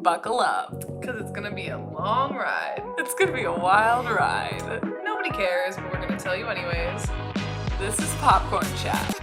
Buckle up, because it's going to be a long ride. It's going to be a wild ride. Nobody cares, but we're going to tell you anyways. This is Popcorn Chats.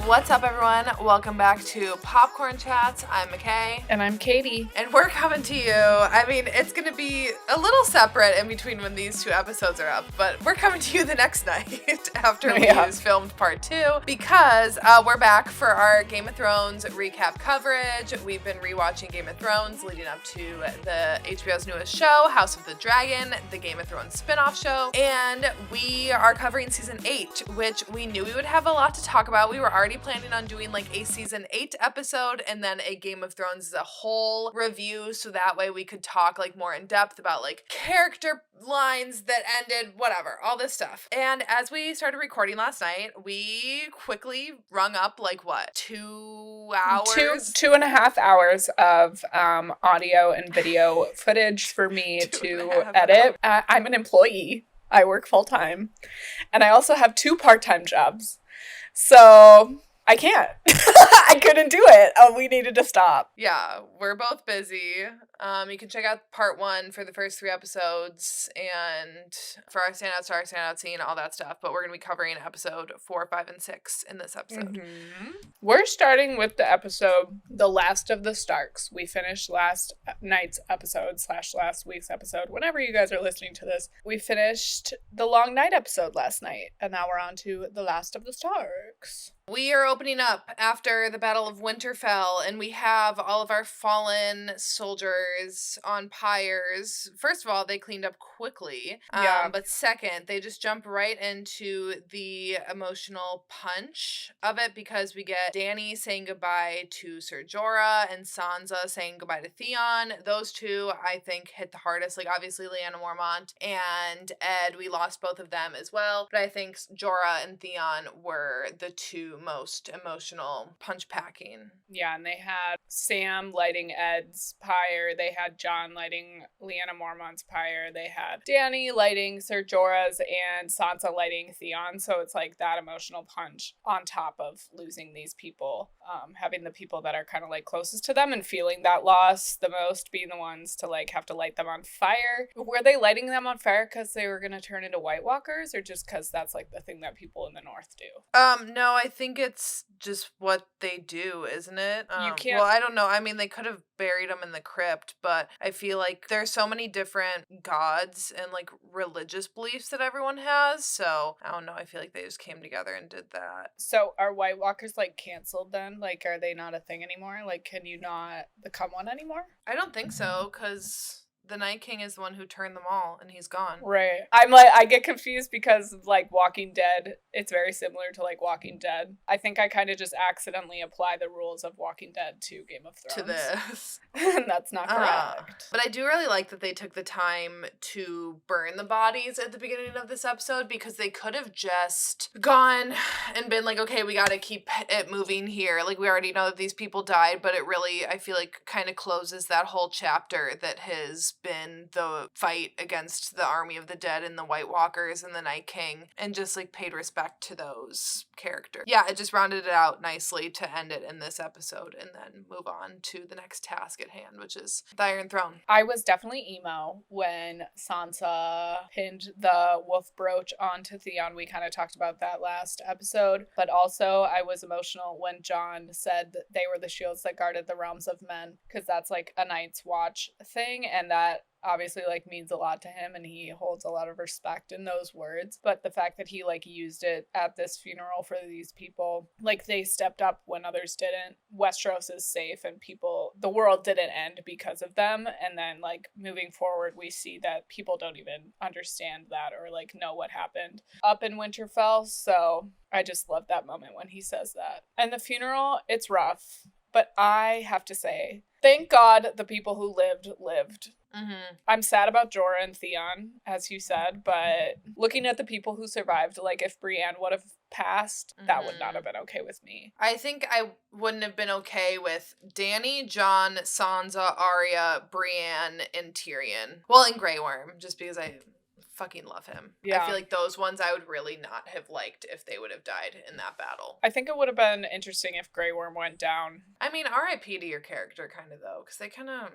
What's up, everyone? Welcome back to Popcorn Chats. I'm MICHAE. And I'm Katie. And we're coming to you. I mean, it's going to be a little separate in between when these two episodes are up, but we're coming to you the next night after we've filmed part 2 because we're back for our Game of Thrones recap coverage. We've been rewatching Game of Thrones leading up to the HBO's newest show, House of the Dragon, the Game of Thrones spin-off show, and we are covering season 8, which we knew we would have a lot to talk about. We were already planning on doing like a season 8 episode and then a Game of Thrones as a whole review, so that way we could talk like more in depth about like character lines that ended, whatever, all this stuff. And as we started recording last night, we quickly rung up like what, 2 hours? Two and a half hours of audio and video footage for me to edit. I'm an employee. I work full time. And I also have 2 part-time jobs. So I can't. I couldn't do it. We needed to stop. Yeah, we're both busy. You can check out part 1 for the first 3 episodes and for our standout scene, all that stuff. But we're going to be covering episode 4, 5, and 6 in this episode. Mm-hmm. We're starting with the episode, The Last of the Starks. We finished last night's episode / last week's episode. Whenever you guys are listening to this, we finished the Long Night episode last night. And now we're on to The Last of the Starks. We are opening up after the Battle of Winterfell, and we have all of our fallen soldiers on pyres. First of all, they cleaned up quickly. But second, they just jump right into the emotional punch of it because we get Dany saying goodbye to Ser Jorah and Sansa saying goodbye to Theon. Those two, I think, hit the hardest. Like, obviously, Lyanna Mormont and Ed, we lost both of them as well. But I think Jorah and Theon were the two most emotional punch packing. Yeah, and they had Sam lighting Ed's pyre. They had Jon lighting Lyanna Mormont's pyre. They had Dany lighting Ser Jorah's and Sansa lighting Theon. So it's like that emotional punch on top of losing these people, having the people that are kind of like closest to them and feeling that loss the most being the ones to like have to light them on fire. Were they lighting them on fire because they were going to turn into White Walkers or just because that's like the thing that people in the North do? No, I think it's just what they do, isn't it? You can't. Well, I don't know. I mean, they could have buried them in the crypt, but I feel like there's so many different gods and like religious beliefs that everyone has. So I don't know. I feel like they just came together and did that. So are White Walkers like canceled then? Like, are they not a thing anymore? Like, can you not become one anymore? I don't think so, because the Night King is the one who turned them all, and he's gone. Right. I get confused because of, like, Walking Dead. It's very similar to, like, Walking Dead. I think I kind of just accidentally apply the rules of Walking Dead to Game of Thrones. To this. And that's not correct. But I do really like that they took the time to burn the bodies at the beginning of this episode, because they could have just gone and been like, okay, we gotta keep it moving here. Like, we already know that these people died, but it really, I feel like, kind of closes that whole chapter that has been the fight against the army of the dead and the White Walkers and the Night King, and just like paid respect to those characters. Yeah, it just rounded it out nicely to end it in this episode and then move on to the next task at hand, which is the Iron Throne. I was definitely emo when Sansa pinned the wolf brooch onto Theon. We kind of talked about that last episode, but also I was emotional when Jon said that they were the shields that guarded the realms of men, because that's like a Night's Watch thing, and that obviously like means a lot to him and he holds a lot of respect in those words. But the fact that he like used it at this funeral for these people, like they stepped up when others didn't. Westeros is safe and the world didn't end because of them. And then like moving forward, we see that people don't even understand that or like know what happened up in Winterfell. So I just love that moment when he says that. And the funeral, it's rough, but I have to say, thank God the people who lived. Mm-hmm. I'm sad about Jorah and Theon, as you said, but looking at the people who survived, like if Brienne would have passed, that would not have been okay with me. I think I wouldn't have been okay with Dany, Jon, Sansa, Arya, Brienne, and Tyrion. Well, and Grey Worm, just because I fucking love him. Yeah. I feel like those ones I would really not have liked if they would have died in that battle. I think it would have been interesting if Grey Worm went down. I mean, R.I.P. to your character, kind of, though, because they kind of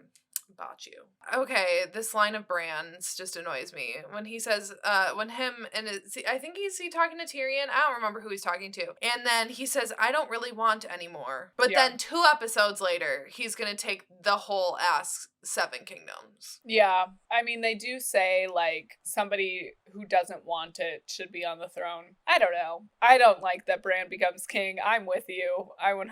bought you. Okay, this line of Bran's just annoys me. When he says, when him and I think he's talking to Tyrion? I don't remember who he's talking to. And then he says, I don't really want anymore. But then 2 episodes later, he's gonna take the whole ass 7 kingdoms. Yeah. I mean, they do say, like, somebody who doesn't want it should be on the throne. I don't know. I don't like that Bran becomes king. I'm with you. I 100%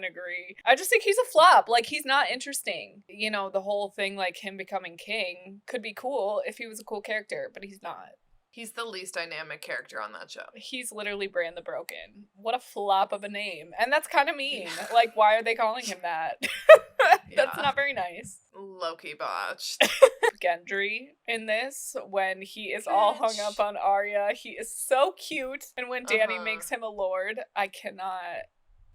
agree. I just think he's a flop. Like, he's not interesting. You know, the whole thing, like, him becoming king could be cool if he was a cool character, but he's not. He's the least dynamic character on that show. He's literally Bran the Broken. What a flop of a name. And that's kind of mean. Like, why are they calling him that? That's not very nice. Low-key botched. Gendry in this, when he is all hung up on Arya, he is so cute. And when Dany makes him a lord, I cannot...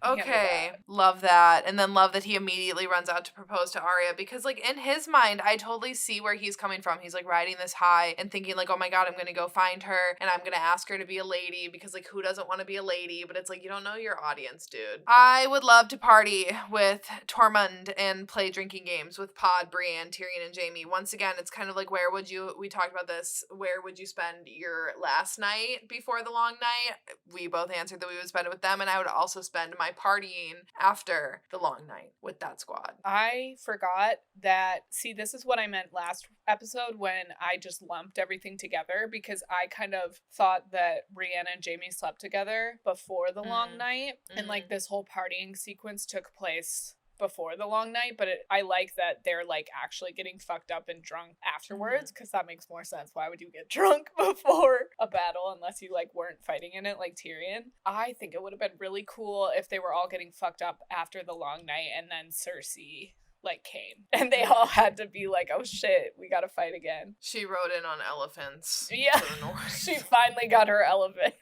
Okay, love that. And then love that he immediately runs out to propose to Arya because, like, in his mind, I totally see where he's coming from. He's, like, riding this high and thinking, like, oh my god, I'm gonna go find her and I'm gonna ask her to be a lady because, like, who doesn't want to be a lady? But it's like, you don't know your audience, dude. I would love to party with Tormund and play drinking games with Pod, Brienne, Tyrion, and Jaime. Once again, it's kind of like, we talked about this, where would you spend your last night before the long night? We both answered that we would spend it with them, and I would also spend my partying after the long night with that squad. I forgot that, see, this is what I meant last episode when I just lumped everything together, because I kind of thought that Brianna and Jaime slept together before the long night, and like this whole partying sequence took place before the long night, but I like that they're like actually getting fucked up and drunk afterwards, because that makes more sense. Why would you get drunk before a battle unless you like weren't fighting in it like Tyrion? I think it would have been really cool if they were all getting fucked up after the long night and then Cersei like came and they all had to be like, oh shit, we gotta fight again. She rode in on elephants. Yeah, to the north. She finally got her elephant.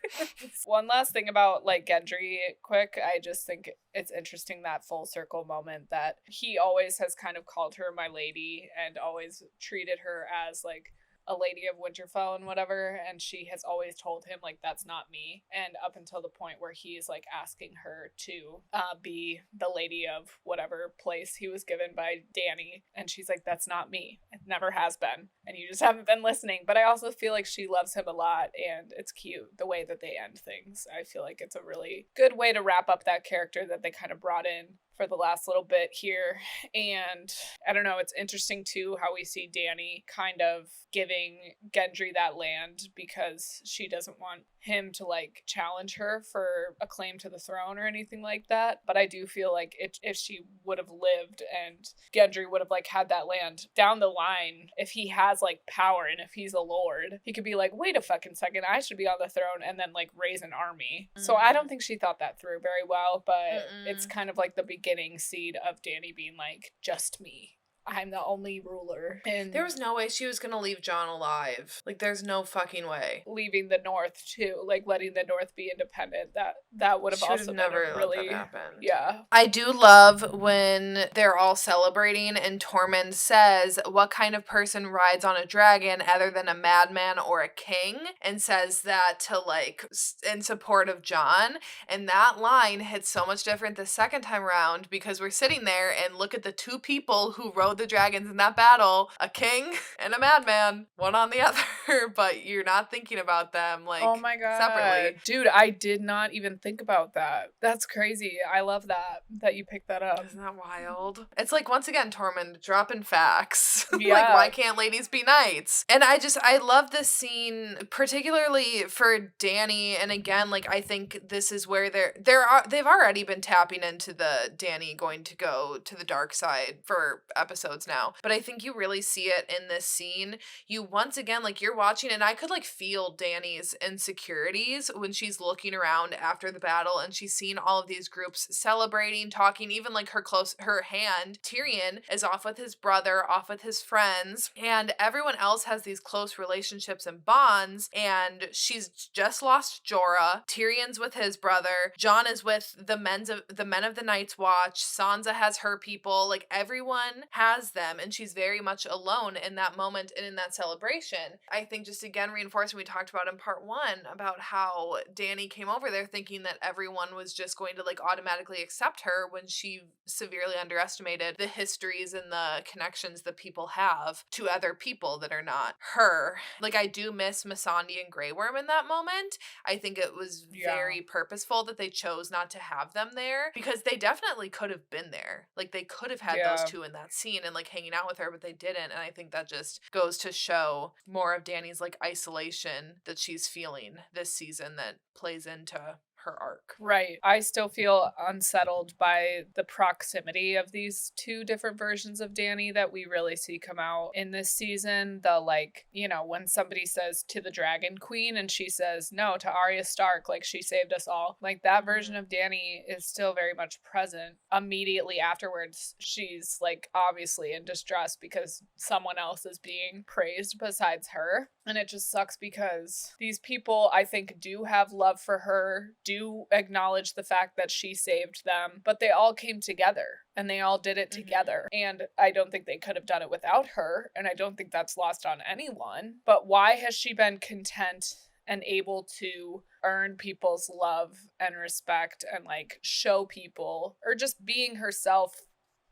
One last thing about like Gendry quick, I just think it's interesting, that full circle moment that he always has kind of called her my lady and always treated her as like a lady of Winterfell and whatever, and she has always told him like, that's not me, and up until the point where he's like asking her to be the lady of whatever place he was given by Dany, and she's like, that's not me, it never has been, and you just haven't been listening. But I also feel like she loves him a lot, and it's cute the way that they end things. I feel like it's a really good way to wrap up that character that they kind of brought in for the last little bit here. And I don't know, it's interesting too how we see Dany kind of giving Gendry that land because she doesn't want him to like challenge her for a claim to the throne or anything like that. But I do feel like if she would have lived and Gendry would have like had that land down the line, if he has like power and if he's a lord, he could be like, wait a fucking second, I should be on the throne, and then like raise an army. So I don't think she thought that through very well, but it's kind of like the beginning seed of Dany being like, just me, I'm the only ruler. And there was no way she was gonna leave Jon alive. Like, there's no fucking way. Leaving the North too, like letting the North be independent. That would have also never been really happened. Yeah. I do love when they're all celebrating and Tormund says, "What kind of person rides on a dragon other than a madman or a king?" and says that to like in support of Jon. And that line hits so much different the second time around because we're sitting there and look at the 2 people who rode the dragons in that battle, a king and a madman, one on the other, but you're not thinking about them like, oh my god, separately. Dude, I did not even think about that. That's crazy. I love that you picked that up. Isn't that wild? It's like, once again, Tormund dropping facts. Yeah. Like, why can't ladies be knights? And I love this scene, particularly for Dany. And again, like, I think this is where they've already been tapping into the Dany going to go to the dark side for episodes now, but I think you really see it in this scene. You once again, like, you're watching and I could like feel Dany's insecurities when she's looking around after the battle and she's seeing all of these groups celebrating, talking, even like her hand, Tyrion is off with his brother, off with his friends, and everyone else has these close relationships and bonds, and she's just lost Jorah, Tyrion's with his brother, Jon is with the men of the Night's Watch, Sansa has her people, like everyone has has them, and she's very much alone in that moment and in that celebration. I think just again reinforcing we talked about in part 1 about how Dani came over there thinking that everyone was just going to like automatically accept her when she severely underestimated the histories and the connections that people have to other people that are not her. Like, I do miss Missandei and Grey Worm in that moment. I think it was very purposeful that they chose not to have them there, because they definitely could have been there. Like, they could have had those two in that scene and like hanging out with her, but they didn't. And I think that just goes to show more of Dani's like isolation that she's feeling this season that plays into her arc. Right. I still feel unsettled by the proximity of these two different versions of Dani that we really see come out in this season. The like, you know, when somebody says to the Dragon Queen and she says no to Arya Stark, like she saved us all. Like that version of Dani is still very much present. Immediately afterwards, she's like obviously in distress because someone else is being praised besides her. And it just sucks because these people, I think, do have love for her, do acknowledge the fact that she saved them, but they all came together and they all did it together. And I don't think they could have done it without her. And I don't think that's lost on anyone. But why has she been content and able to earn people's love and respect and like show people, or just being herself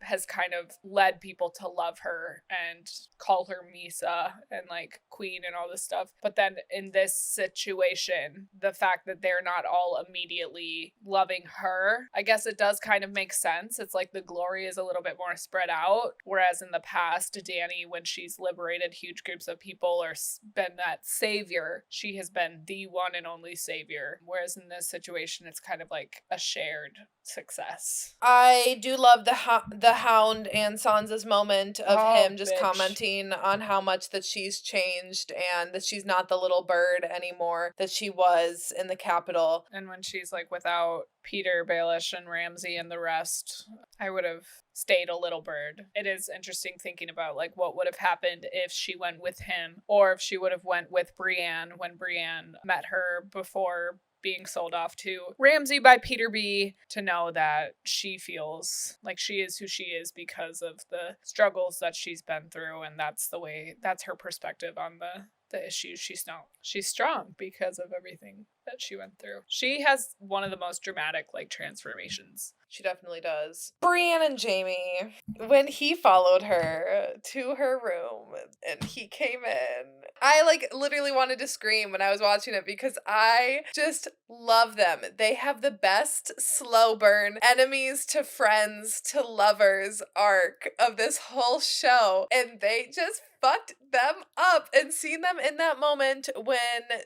has kind of led people to love her and call her Misa and like queen and all this stuff. But then in this situation, the fact that they're not all immediately loving her, I guess it does kind of make sense. It's like the glory is a little bit more spread out. Whereas in the past, Dani, when she's liberated huge groups of people or been that savior, she has been the one and only savior. Whereas in this situation, it's kind of like a shared success. I do love the Hound and Sansa's moment of him just commenting on how much that she's changed and that she's not the little bird anymore that she was in the capital. And when she's like without Peter, Baelish, and Ramsay and the rest, I would have stayed a little bird. It is interesting thinking about like what would have happened if she went with him, or if she would have went with Brienne when Brienne met her before being sold off to Ramsay by Peter B, to know that she feels like she is who she is because of the struggles that she's been through, and that's her perspective on the issues. She's strong because of everything that she went through. She has one of the most dramatic like transformations. She definitely does. Brienne and Jaime, when he followed her to her room and he came in, I like literally wanted to scream when I was watching it because I just love them. They have the best slow burn enemies to friends to lovers arc of this whole show, and they just fucked them up. And seeing them in that moment when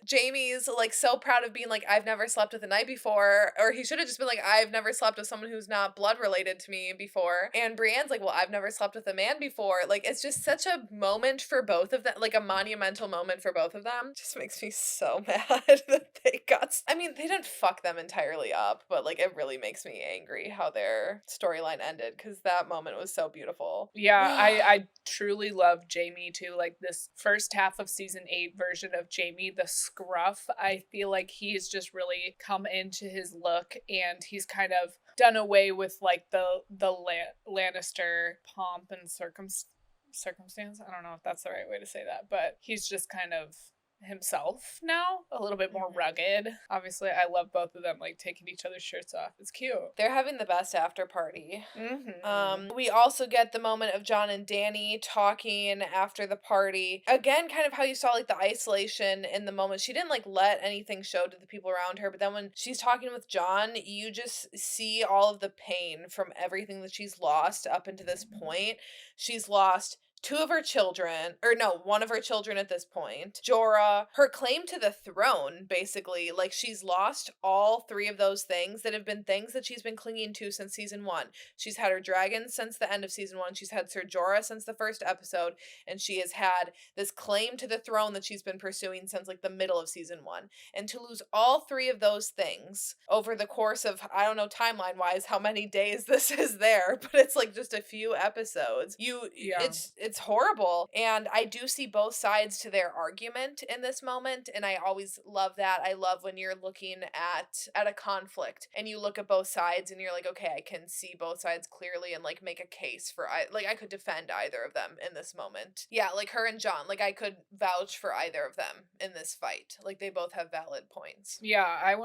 Jaime's like so proud of being like, I've never slept with a knight before, or he should have just been like, I've never slept with someone who's not blood related to me before, and Brienne's like, well, I've never slept with a man before. Like, it's just such a moment for both of them, like a monumental moment for both of them. Just makes me so mad that they got, I mean, they didn't fuck them entirely up, but like it really makes me angry how their storyline ended, because that moment was so beautiful. Yeah, I truly love Jaime too. Like this first half of season 8 version of Jaime, the scruff, I feel like he's just really come into his look, and he's kind of done away with like the Lannister pomp and circumstance. I don't know if that's the right way to say that, but he's just kind of himself now, a little bit more rugged. Obviously, I love both of them like taking each other's shirts off. It's cute. They're having the best after party. We also get the moment of Jon and Dany talking after the party. Again, kind of how you saw like the isolation in the moment. She didn't like let anything show to the people around her, but then when she's talking with Jon, you just see all of the pain from everything that she's lost up until this point. She's lost one of her children at this point. Jorah, her claim to the throne, basically. Like, she's lost all 3 of those things that have been things that she's been clinging to since season 1. She's had her dragon since the end of season 1. She's had Ser Jorah since the first episode. And she has had this claim to the throne that she's been pursuing since, like, the middle of season 1. And to lose all 3 of those things over the course of, I don't know timeline-wise how many days this is there, but it's, like, just a few episodes. It's It's horrible. And I do see both sides to their argument in this moment. And I always love that. I love when you're looking at a conflict and you look at both sides and you're like, okay, I can see both sides clearly and like make a case for, I could defend either of them in this moment. Yeah, like her and John, like I could vouch for either of them in this fight. Like they both have valid points. Yeah, I 100%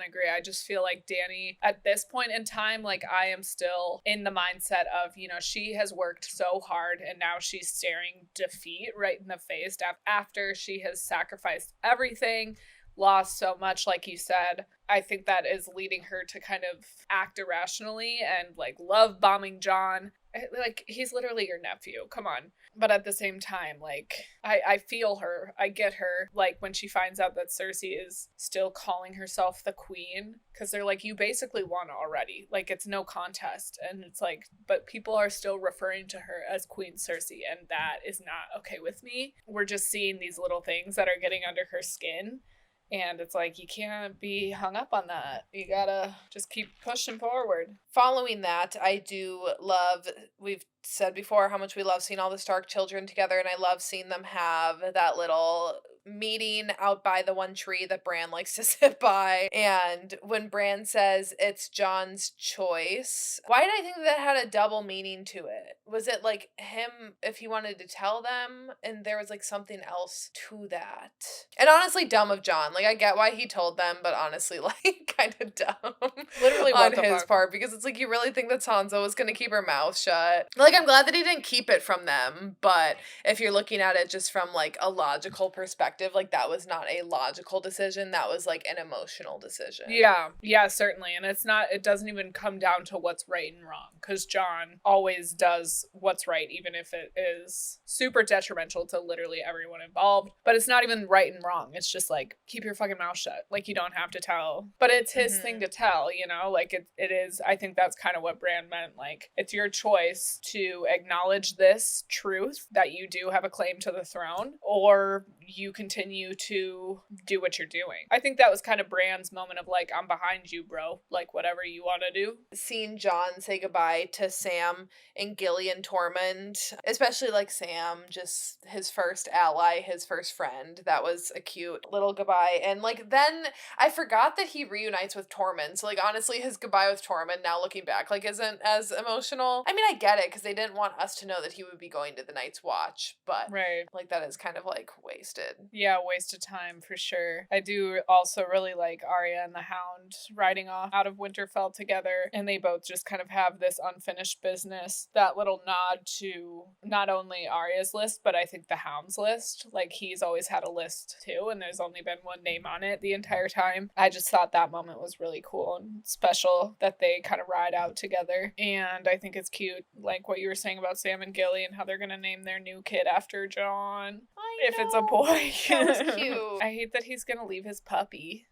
agree. I just feel like Dani, at this point in time, like I am still in the mindset of, she has worked so hard and now she's staring defeat right in the face after she has sacrificed everything, lost so much, like you said. I think that is leading her to kind of act irrationally and like love bombing John. Like, he's literally your nephew. Come on. But at the same time, like, I feel her. I get her. Like, when she finds out that Cersei is still calling herself the queen, because they're like, you basically won already. Like, it's no contest. And it's like, but people are still referring to her as Queen Cersei, and that is not okay with me. We're just seeing these little things that are getting under her skin. And it's like, you can't be hung up on that. You gotta just keep pushing forward. Following that, I do love, we've said before how much we love seeing all the Stark children together, and I love seeing them have that little meeting out by the one tree that Bran likes to sit by. And when Bran says it's John's choice, why did I think that had a double meaning to it? Was it like him, if he wanted to tell them, and there was like something else to that? And honestly, dumb of John. Like, I get why he told them, but honestly, like, kind of dumb. Literally on his part, because it's like, you really think that Sansa was gonna keep her mouth shut? Like, I'm glad that he didn't keep it from them, but if you're looking at it just from like a logical perspective, like that was not a logical decision, that was like an emotional decision. Yeah, certainly. And it doesn't even come down to what's right and wrong, because John always does what's right, even if it is super detrimental to literally everyone involved. But it's not even right and wrong, it's just like, keep your fucking mouth shut. Like, you don't have to tell, but it's his thing to tell, like it is. I think that's kind of what Bran meant. Like, it's your choice to acknowledge this truth that you do have a claim to the throne, or you continue to do what you're doing. I think that was kind of Bran's moment of like, I'm behind you, bro. Like, whatever you want to do. Seeing John say goodbye to Sam and Gilly and Tormund, especially like Sam, just his first ally, his first friend, that was a cute little goodbye. And like, then I forgot that he reunites with Tormund. So like, honestly, his goodbye with Tormund, now looking back, like isn't as emotional. I mean, I get it, because they didn't want us to know that he would be going to the Night's Watch, but right, like that is kind of like wasted. Yeah, waste of time for sure. I do also really like Arya and the Hound riding off out of Winterfell together, and they both just kind of have this unfinished business. That little nod to not only Arya's list, but I think the Hound's list. Like, he's always had a list too, and there's only been one name on it the entire time. I just thought that moment was really cool and special that they kind of ride out together. And I think it's cute, like what you were saying about Sam and Gilly and how they're gonna name their new kid after John. If it's a boy. That was cute. I hate that he's gonna leave his puppy,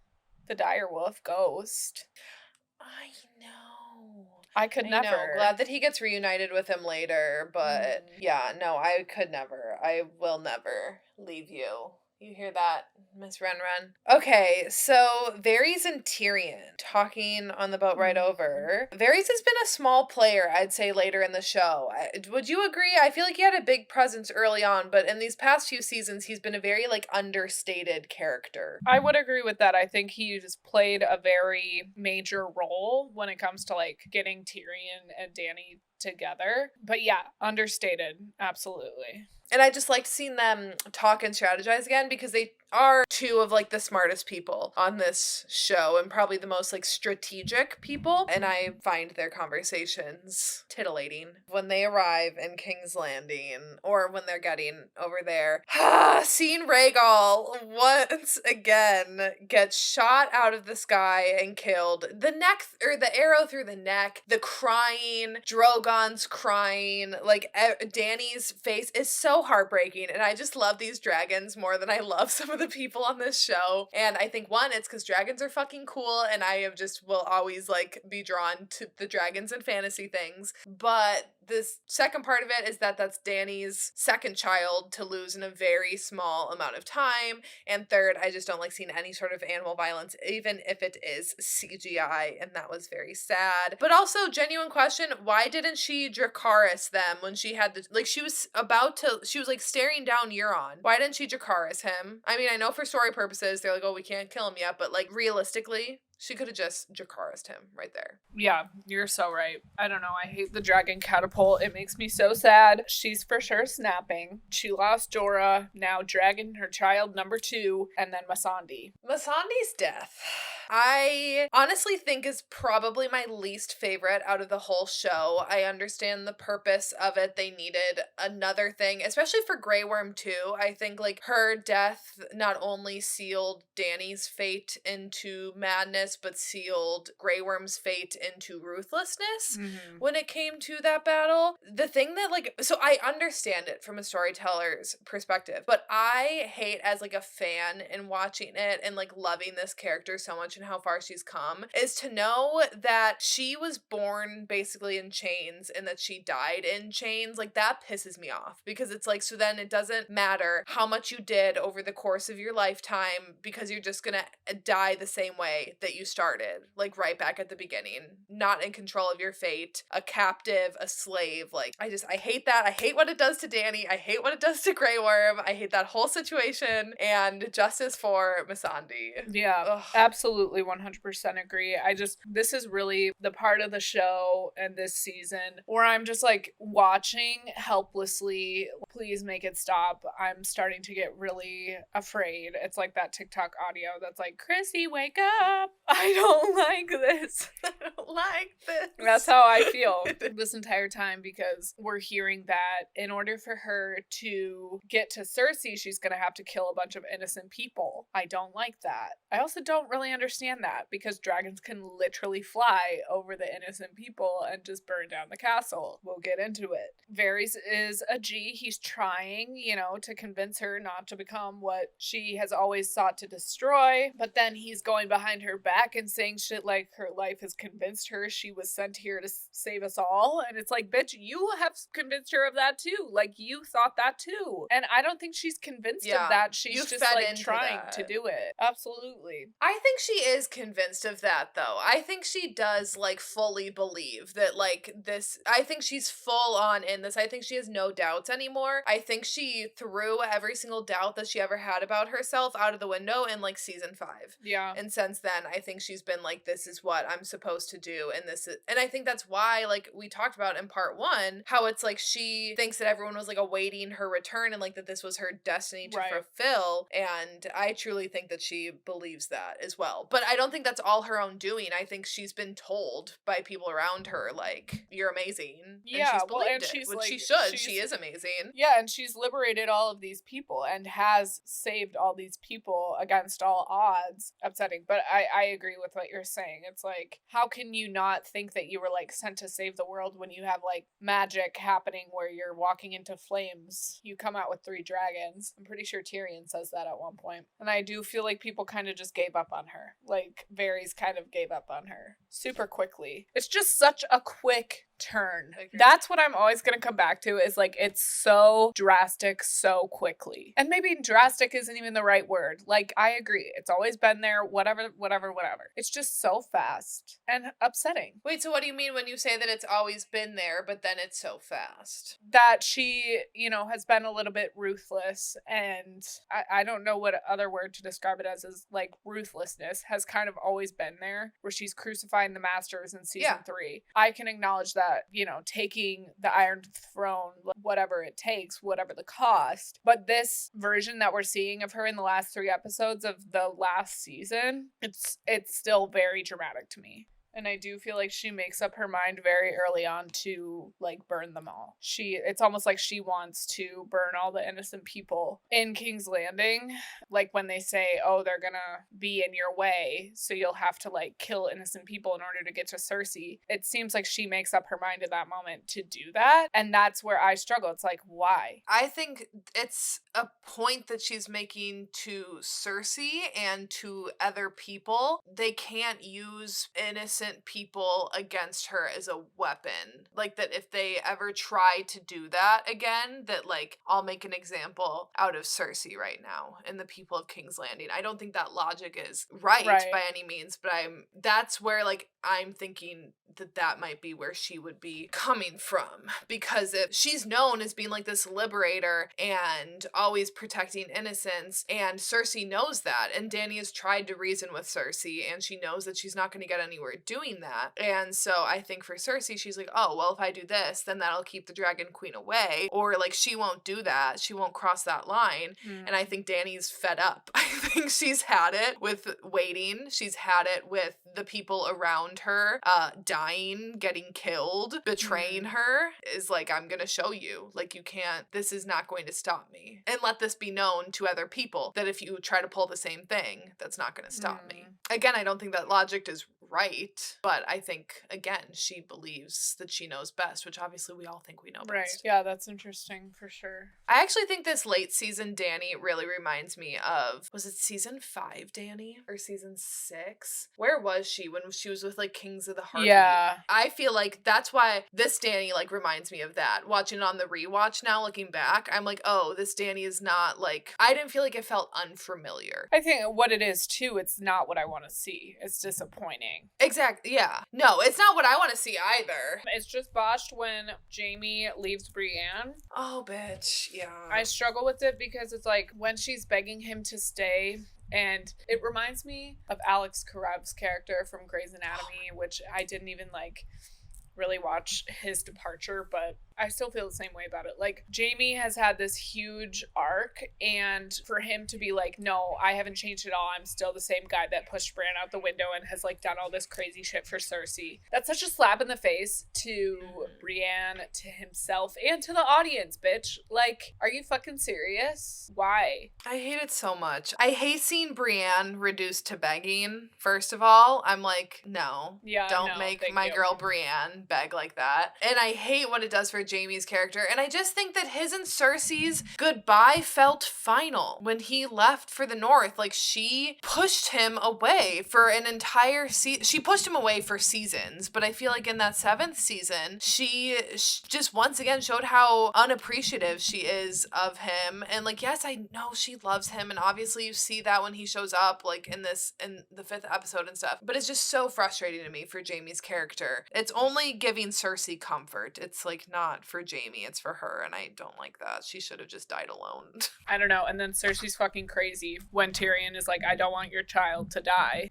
the direwolf Ghost. I know. I could never. Know. Glad that he gets reunited with him later, but yeah, no, I could never. I will never leave you. You hear that, Miss Renren? Okay, so Varys and Tyrion talking on the boat ride over. Varys has been a small player, I'd say, later in the show. Would you agree? I feel like he had a big presence early on, but in these past few seasons, he's been a very, like, understated character. I would agree with that. I think he just played a very major role when it comes to, like, getting Tyrion and Dany together. But yeah, understated. Absolutely. And I just liked seeing them talk and strategize again, because they are two of like the smartest people on this show and probably the most like strategic people. And I find their conversations titillating when they arrive in King's Landing, or when they're getting over there. Seeing Rhaegal once again get shot out of the sky and killed. The arrow through the neck, the crying, Drogon's crying, like Dany's face is so heartbreaking. And I just love these dragons more than I love some of the the people on this show. And I think one, it's because dragons are fucking cool, and I have just will always like be drawn to the dragons and fantasy things. But this second part of it is that that's Dany's second child to lose in a very small amount of time. And third, I just don't like seeing any sort of animal violence, even if it is CGI, and that was very sad. But also, genuine question, why didn't she Dracarys them when she had the, like, she was like staring down Euron. Why didn't she Dracarys him? I mean, I know for story purposes, they're like, oh, we can't kill him yet, but like realistically, she could have just Dracarys'd him right there. Yeah, you're so right. I don't know. I hate the dragon catapult. It makes me so sad. She's for sure snapping. She lost Jorah, now dragging her child number 2, and then Missandei. Missandei's death, I honestly think is probably my least favorite out of the whole show. I understand the purpose of it. They needed another thing, especially for Grey Worm too. I think like her death not only sealed Dany's fate into madness, but sealed Grey Worm's fate into ruthlessness when it came to that battle. The thing that like, so I understand it from a storyteller's perspective, but I hate as like a fan and watching it and like loving this character so much and how far she's come is to know that she was born basically in chains and that she died in chains. Like that pisses me off because it's like, so then it doesn't matter how much you did over the course of your lifetime because you're just gonna die the same way that you started, like right back at the beginning, not in control of your fate, a captive, a slave. Like I hate that. I hate what it does to Dany. I hate what it does to Grey Worm. I hate that whole situation, and justice for Missandei. Yeah, ugh. Absolutely 100% agree. This is really the part of the show and this season where I'm just like watching helplessly. Please make it stop. I'm starting to get really afraid. It's like that TikTok audio that's like, Chrissy, wake up. I don't like this. I don't like this. That's how I feel this entire time because we're hearing that in order for her to get to Cersei, she's going to have to kill a bunch of innocent people. I don't like that. I also don't really understand that because dragons can literally fly over the innocent people and just burn down the castle. We'll get into it. Varys is a G. He's trying, to convince her not to become what she has always sought to destroy, but then he's going behind her back and saying shit like her life has convinced her she was sent here to save us all. And it's like, bitch, you have convinced her of that too. Like, you thought that too. And I don't think she's convinced of that. She's just like trying to do it. Absolutely. I think she is convinced of that though. I think she does like fully believe that like this, I think she's full on in this. I think she has no doubts anymore. I think she threw every single doubt that she ever had about herself out of the window in like season 5. Yeah. And since then, I think she's been like, this is what I'm supposed to do. And I think that's why, like we talked about in part 1, how it's like she thinks that everyone was like awaiting her return and like that this was her destiny to fulfill. And I truly think that she believes that as well. But I don't think that's all her own doing. I think she's been told by people around her, like, you're amazing. Yeah, and she's believed it, which she should. She is amazing. Yeah, and she's liberated all of these people and has saved all these people against all odds. Upsetting, but I agree with what you're saying. It's like, how can you not think that you were like sent to save the world when you have like magic happening where you're walking into flames? You come out with 3 dragons. I'm pretty sure Tyrion says that at one point. And I do feel like people kind of just gave up on her. Like Varys kind of gave up on her super quickly. It's just such a quick turn. That's what I'm always going to come back to is like, it's so drastic so quickly. And maybe drastic isn't even the right word. Like, I agree. It's always been there, whatever. It's just so fast and upsetting. Wait, so what do you mean when you say that it's always been there, but then it's so fast? That she, has been a little bit ruthless, and I don't know what other word to describe it as is like ruthlessness has kind of always been there, where she's crucifying the masters in season 3. I can acknowledge that, taking the Iron Throne, whatever it takes, whatever the cost. But this version that we're seeing of her in the last 3 episodes of the last season, it's still very dramatic to me. And I do feel like she makes up her mind very early on to, like, burn them all. It's almost like she wants to burn all the innocent people in King's Landing. Like, when they say, oh, they're gonna be in your way, so you'll have to, like, kill innocent people in order to get to Cersei. It seems like she makes up her mind in that moment to do that. And that's where I struggle. It's like, why? I think it's a point that she's making to Cersei and to other people. They can't use innocent people against her as a weapon. Like, that if they ever try to do that again, that, like, I'll make an example out of Cersei right now and the people of King's Landing. I don't think that logic is right by any means, but that's where, like, I'm thinking that might be where she would be coming from, because if she's known as being like this liberator and always protecting innocence, and Cersei knows that, and Dany has tried to reason with Cersei, and she knows that she's not going to get anywhere doing that, and so I think for Cersei, she's like, oh, well, if I do this, then that'll keep the Dragon Queen away, or, like, she won't do that, she won't cross that line, and I think Dany's fed up. I think she's had it with waiting, she's had it with the people around her dying, getting killed, betraying her, is like, I'm gonna show you, like, you can't, this is not going to stop me, and let this be known to other people that if you try to pull the same thing, that's not gonna stop me. Again, I don't think that logic is right, but I think, again, she believes that she knows best, which obviously we all think we know best. Right. Yeah, that's interesting for sure. I actually think this late season Dany really reminds me of, was it season 5 Dany or season 6? Where was she when she was with, like, Kings of the Heartbeat? Yeah. I feel like that's why this Dany, like, reminds me of that. Watching it on the rewatch now, looking back, I'm like, oh, this Dany is not, like, I didn't feel like it felt unfamiliar. I think what it is too, it's not what I want to see. It's disappointing. Exactly, yeah. No, it's not what I want to see either. It's just botched when Jaime leaves Brienne. Oh, bitch, yeah. I struggle with it because it's like when she's begging him to stay, and it reminds me of Alex Karev's character from Grey's Anatomy, which I didn't even, like, really watch his departure, but I still feel the same way about it. Like, Jaime has had this huge arc, and for him to be like, no, I haven't changed at all, I'm still the same guy that pushed Bran out the window and has, like, done all this crazy shit for Cersei. That's such a slap in the face to Brienne, to himself, and to the audience, bitch. Like, are you fucking serious? Why? I hate it so much. I hate seeing Brienne reduced to begging, first of all. I'm like, no. Yeah, don't make my girl Brienne beg like that. And I hate what it does for Jaime's character, and I just think that his and Cersei's goodbye felt final when he left for the North. Like, she pushed him away for an entire season. She pushed him away for seasons, but I feel like in that 7th season, she just once again showed how unappreciative she is of him. And, like, yes, I know she loves him, and obviously you see that when he shows up, like, in the 5th episode and stuff, but it's just so frustrating to me for Jaime's character. It's only giving Cersei comfort. It's, like, not for Jaime, it's for her, and I don't like that. She should have just died alone. I don't know. And then Cersei's fucking crazy when Tyrion is like, I don't want your child to die.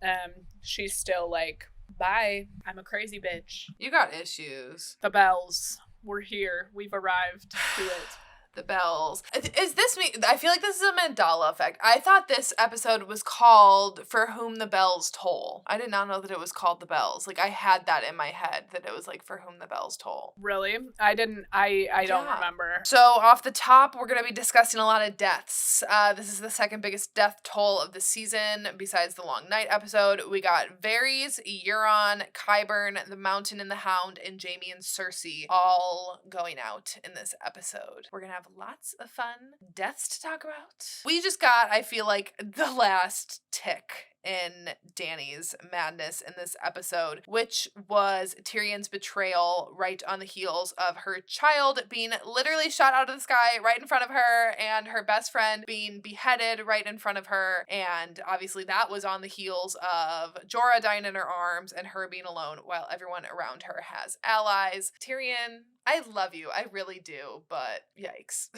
She's still like, bye, I'm a crazy bitch. You got issues. The bells. We're here. We've arrived to it. The bells. Is this me? I feel like this is a Mandela effect. I thought this episode was called For Whom the Bells Toll. I did not know that it was called The Bells. Like, I had that in my head, that it was like For Whom the Bells Toll. Really? I didn't. I don't remember. So off the top, we're going to be discussing a lot of deaths. This is the second biggest death toll of the season, besides the Long Night episode. We got Varys, Euron, Qyburn, the Mountain and the Hound, and Jaime and Cersei all going out in this episode. We're going to have lots of fun deaths to talk about. We just got, I feel like, the last tick in Dany's madness in this episode, which was Tyrion's betrayal right on the heels of her child being literally shot out of the sky right in front of her, and her best friend being beheaded right in front of her. And obviously that was on the heels of Jorah dying in her arms and her being alone while everyone around her has allies. Tyrion, I love you. I really do, but yikes.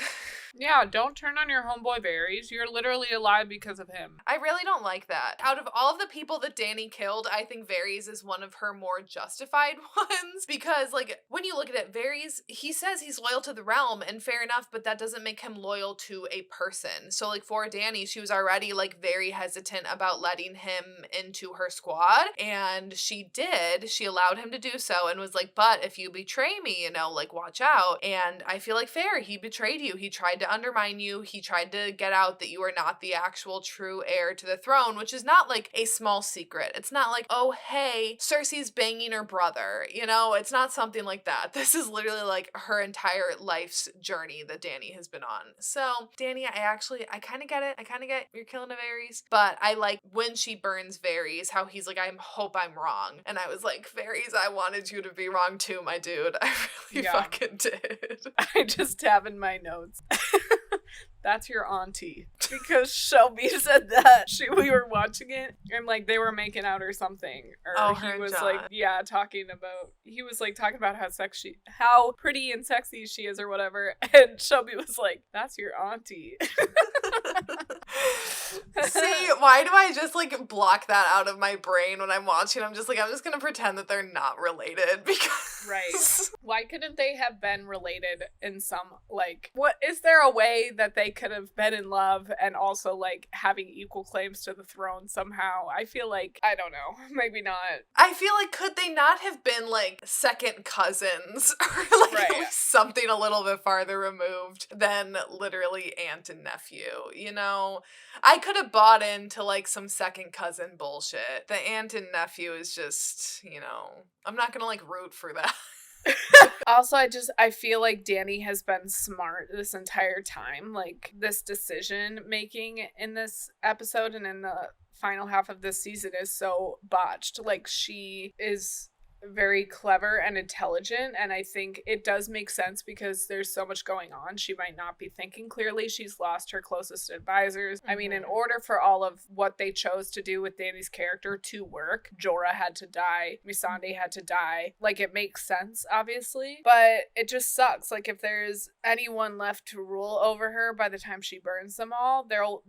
Yeah, don't turn on your homeboy Varys. You're literally alive because of him. I really don't like that. Out of all of the people that Dany killed, I think Varys is one of her more justified ones because, like, when you look at it, Varys, he says he's loyal to the realm, and fair enough, but that doesn't make him loyal to a person. So, like, for Dany, she was already, like, very hesitant about letting him into her squad, and she did. She allowed him to do so and was like, but if you betray me, you know, like, watch out. And I feel like fair, he betrayed you. He tried to undermine you. He tried to get out that you are not the actual true heir to the throne, which is not like a small secret. It's not like, oh, hey, Cersei's banging her brother. You know, it's not something like that. This is literally like her entire life's journey that Dany has been on. So, Dany, I kind of get it. I kind of get you're killing a Varys, but I like when she burns Varys, how he's like, I hope I'm wrong. And I was like, Varys, I wanted you to be wrong too, my dude. I really fucking did. I just have in my notes. That's your auntie. Because Shelby said that. We were watching it and like they were making out or something. Or he was like, he was like talking about how pretty and sexy she is or whatever. And Shelby was like, that's your auntie. See, why do I just like block that out of my brain when I'm watching? I'm just gonna pretend that they're not related because right. Why couldn't they have been related in some like is there a way that they could have been in love and also like having equal claims to the throne somehow? I feel like I don't know, maybe not. I feel like could they not have been like second cousins or like at least something a little bit farther removed than literally aunt and nephew, you know? I could have bought into like some second cousin bullshit. The aunt and nephew is just, you know, I'm not gonna like root for that. Also, I feel like Dany has been smart this entire time. Like this decision making in this episode and in the final half of this season is so botched. Like she is very clever and intelligent, and I think it does make sense because there's so much going on. She might not be thinking clearly. She's lost her closest advisors. I mean, in order for all of what they chose to do with Dany's character to work, Jorah had to die, Missandei had to die. Like, it makes sense, obviously, but it just sucks. Like, if there's anyone left to rule over her by the time she burns them all, they'll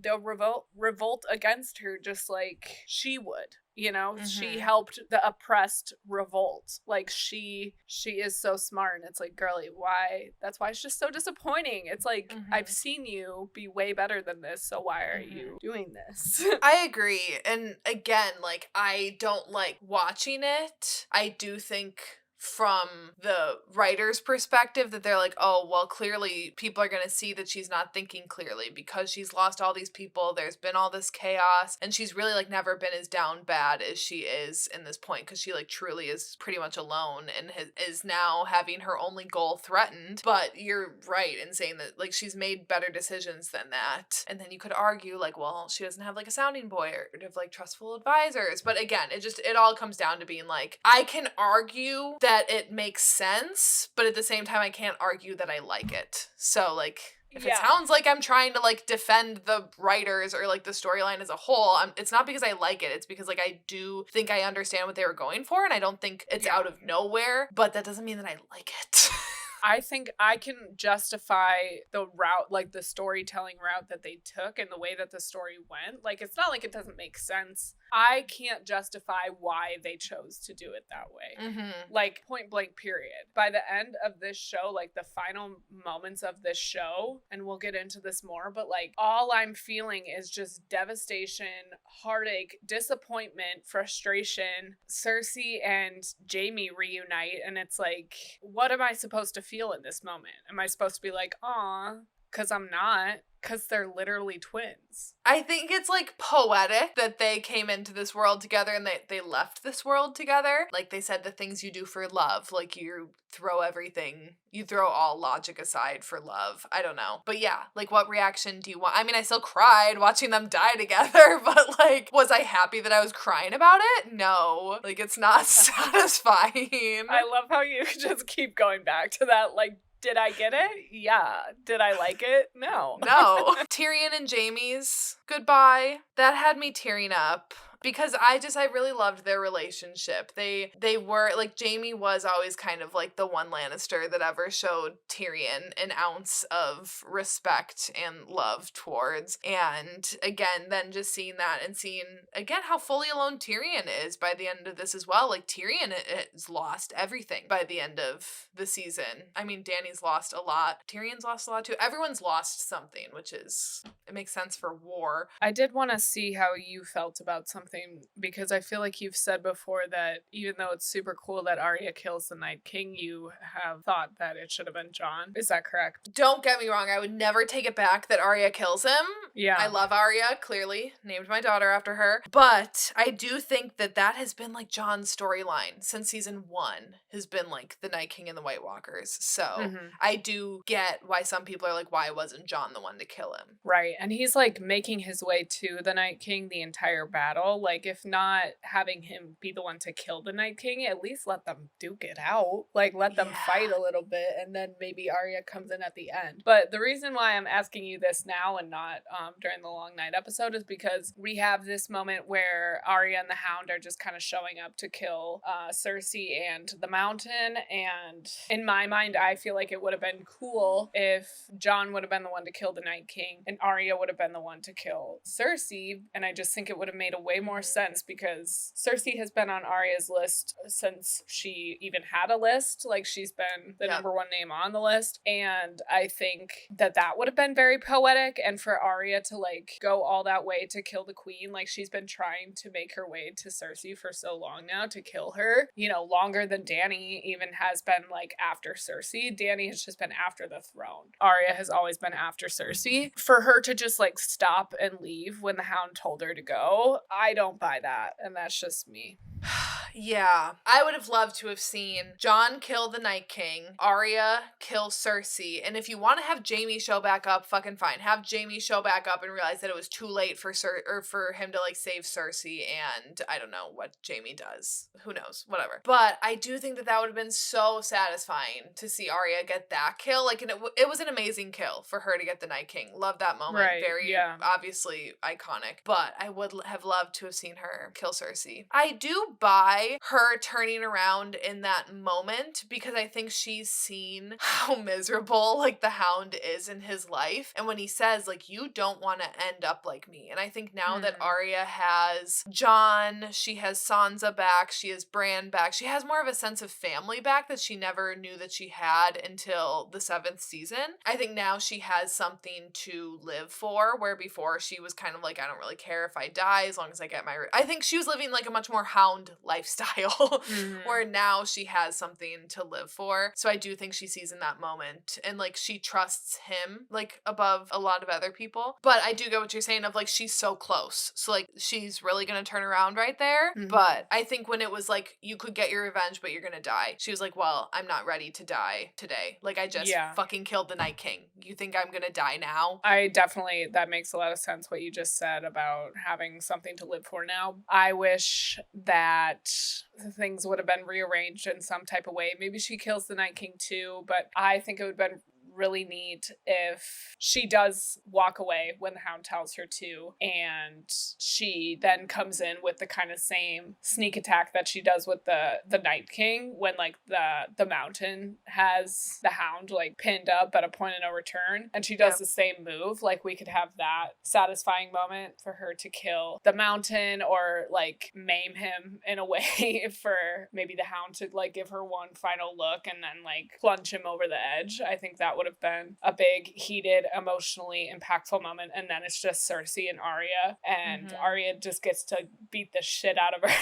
revolt against her just like she would. You know, she helped the oppressed revolt. Like, she is so smart. And it's like, girly, why? That's why it's just so disappointing. It's like, I've seen you be way better than this, so why are you doing this? I agree. And again, like, I don't like watching it. I do think from the writer's perspective that they're like, oh, well, clearly people are going to see that she's not thinking clearly because she's lost all these people. There's been all this chaos and she's really like never been as down bad as she is in this point because she like truly is pretty much alone and is now having her only goal threatened. But you're right in saying that like she's made better decisions than that. And then you could argue like, well, she doesn't have like a sounding board of like trustful advisors. But again, it all comes down to being like, I can argue that it makes sense, but at the same time, I can't argue that I like it. So, like, if it sounds like I'm trying to, like, defend the writers or, like, the storyline as a whole, it's not because I like it. It's because, like, I do think I understand what they were going for, and I don't think it's out of nowhere, but that doesn't mean that I like it. I think I can justify the route, like the storytelling route that they took and the way that the story went. Like, it's not like it doesn't make sense. I can't justify why they chose to do it that way. Like, point blank, period. By the end of this show, like the final moments of this show, and we'll get into this more, but like all I'm feeling is just devastation, heartache, disappointment, frustration. Cersei and Jaime reunite, and it's like, what am I supposed to feel in this moment? Am I supposed to be like, aw, because I'm not, because they're literally twins. I think it's like poetic that they came into this world together and they left this world together. Like they said, the things you do for love, like you throw all logic aside for love. I don't know. But yeah, like what reaction do you want? I mean, I still cried watching them die together, but like, was I happy that I was crying about it? No. Like, it's not satisfying. I love how you just keep going back to that, like, did I get it? Yeah. Did I like it? No. No. Tyrion and Jaime's goodbye, that had me tearing up. because I really loved their relationship. They were, like, Jaime was always kind of like the one Lannister that ever showed Tyrion an ounce of respect and love towards. And again, then just seeing that and seeing, again, how fully alone Tyrion is by the end of this as well. Like, Tyrion has lost everything by the end of the season. I mean, Dany's lost a lot. Tyrion's lost a lot too. Everyone's lost something, which is, it makes sense for war. I did want to see how you felt about something, because I feel like you've said before that even though it's super cool that Arya kills the Night King, you have thought that it should have been Jon. Is that correct? Don't get me wrong, I would never take it back that Arya kills him. Yeah. I love Arya, clearly. Named my daughter after her. But I do think that has been like Jon's storyline since season 1, has been like the Night King and the White Walkers. So I do get why some people are like, why wasn't Jon the one to kill him? Right. And he's like making his way to the Night King the entire battle. Like, if not having him be the one to kill the Night King, at least let them duke it out. Like, let them fight a little bit, and then maybe Arya comes in at the end. But the reason why I'm asking you this now and not during the Long Night episode is because we have this moment where Arya and the Hound are just kind of showing up to kill Cersei and the Mountain. And in my mind, I feel like it would have been cool if Jon would have been the one to kill the Night King and Arya would have been the one to kill Cersei. And I just think it would have made a way more sense, because Cersei has been on Arya's list since she even had a list. Like, she's been the number one name on the list. And I think that would have been very poetic. And for Arya to like go all that way to kill the queen, like, she's been trying to make her way to Cersei for so long now to kill her, you know, longer than Dany even has been like after Cersei. Dany has just been after the throne. Arya has always been after Cersei. For her to just like stop and leave when the Hound told her to go, I don't buy that. And that's just me. Yeah, I would have loved to have seen Jon kill the Night King, Arya kill Cersei, and if you want to have Jaime show back up, fucking fine. Have Jaime show back up and realize that it was too late for for him to like save Cersei, and I don't know what Jaime does. Who knows? Whatever. But I do think that would have been so satisfying to see Arya get that kill. Like, and it was an amazing kill for her to get the Night King. Love that moment. Right, very obviously iconic. But I would have loved to have seen her kill Cersei. I do buy her turning around in that moment, because I think she's seen how miserable like the Hound is in his life, and when he says like, you don't want to end up like me. And I think now that Arya has Jon, she has Sansa back, she has Bran back, she has more of a sense of family back that she never knew that she had until the 7th season. I think now she has something to live for, where before she was kind of like, I don't really care if I die as long as I get my I think she was living like a much more Hound lifestyle, where now she has something to live for. So I do think she sees in that moment, and like she trusts him like above a lot of other people. But I do get what you're saying of like, she's so close, so like she's really gonna turn around right there. But I think when it was like, you could get your revenge but you're gonna die, she was like, well, I'm not ready to die today. Like, I just fucking killed the Night King. You think I'm gonna die now? I definitely, that makes a lot of sense what you just said about having something to live for now. I wish that things would have been rearranged in some type of way. Maybe she kills the Night King too, but I think it would have been really neat if she does walk away when the Hound tells her to, and she then comes in with the kind of same sneak attack that she does with the Night King when like the Mountain has the Hound like pinned up at a point of no return, and she does the same move. Like, we could have that satisfying moment for her to kill the Mountain or like maim him in a way for maybe the Hound to like give her one final look and then like plunge him over the edge. I think that would have been a big, heated, emotionally impactful moment. And then it's just Cersei and Arya, and Arya just gets to beat the shit out of her.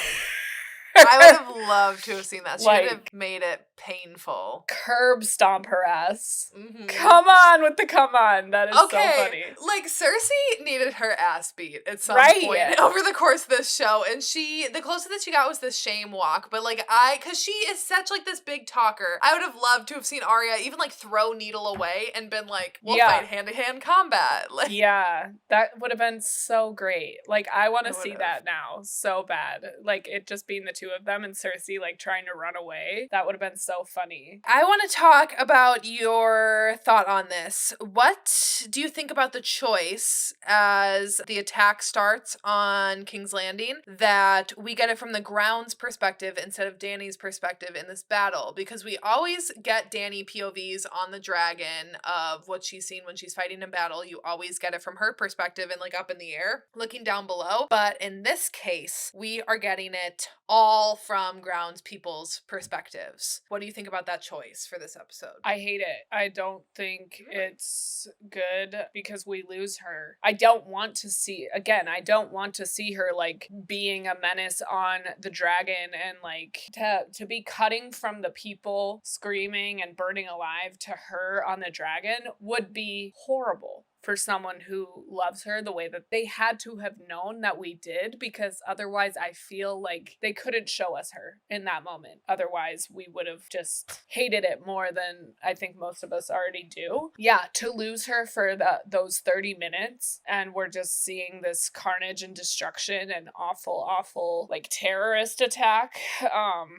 I would have loved to have seen that. She would have made it painful. Curb stomp her ass. Come on with the come on. That is so funny. Like, Cersei needed her ass beat at some point over the course of this show. And the closest that she got was this shame walk. But like, because she is such like this big talker, I would have loved to have seen Arya even like throw Needle away and been like, we'll fight hand-to-hand combat. Like, that would have been so great. Like, I want to see that now so bad. Like, it just being the two two of them and Cersei like trying to run away. That would have been so funny. I want to talk about your thought on this. What do you think about the choice as the attack starts on King's Landing that we get it from the ground's perspective instead of Dany's perspective in this battle? Because we always get Dany POVs on the dragon of what she's seen when she's fighting in battle. You always get it from her perspective and like up in the air, looking down below. But in this case, we are getting it all from grounds people's perspectives. What do you think about that choice for this episode? I hate it. I don't think it's good because we lose her. I don't want to see her like being a menace on the dragon and like to be cutting from the people screaming and burning alive to her on the dragon would be horrible for someone who loves her the way that they had to have known that we did, because otherwise I feel like they couldn't show us her in that moment. Otherwise we would have just hated it more than I think most of us already do. Yeah, to lose her for those 30 minutes and we're just seeing this carnage and destruction and awful like terrorist attack.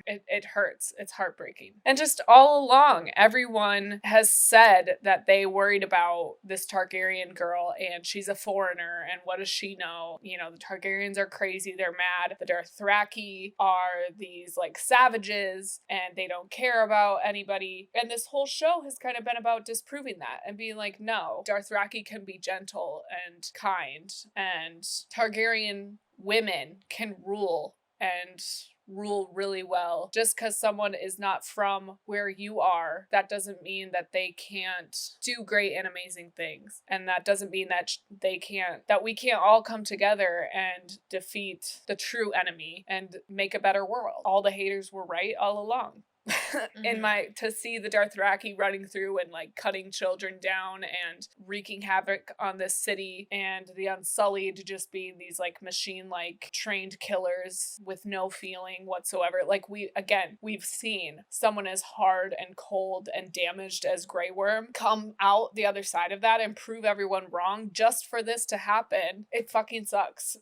It hurts. It's heartbreaking. And just all along, everyone has said that they worried about this Targaryen girl and she's a foreigner and what does she know? You know, the Targaryens are crazy, they're mad. The Dothraki are these like savages and they don't care about anybody. And this whole show has kind of been about disproving that and being like, no, Dothraki can be gentle and kind and Targaryen women can rule and rule really well. Just because someone is not from where you are, that doesn't mean that they can't do great and amazing things. And that doesn't mean that we can't all come together and defeat the true enemy and make a better world. All the haters were right all along. To see the Dothraki running through and like cutting children down and wreaking havoc on this city, and the Unsullied just being these like machine like trained killers with no feeling whatsoever. Like we've seen someone as hard and cold and damaged as Grey Worm come out the other side of that and prove everyone wrong just for this to happen. It fucking sucks.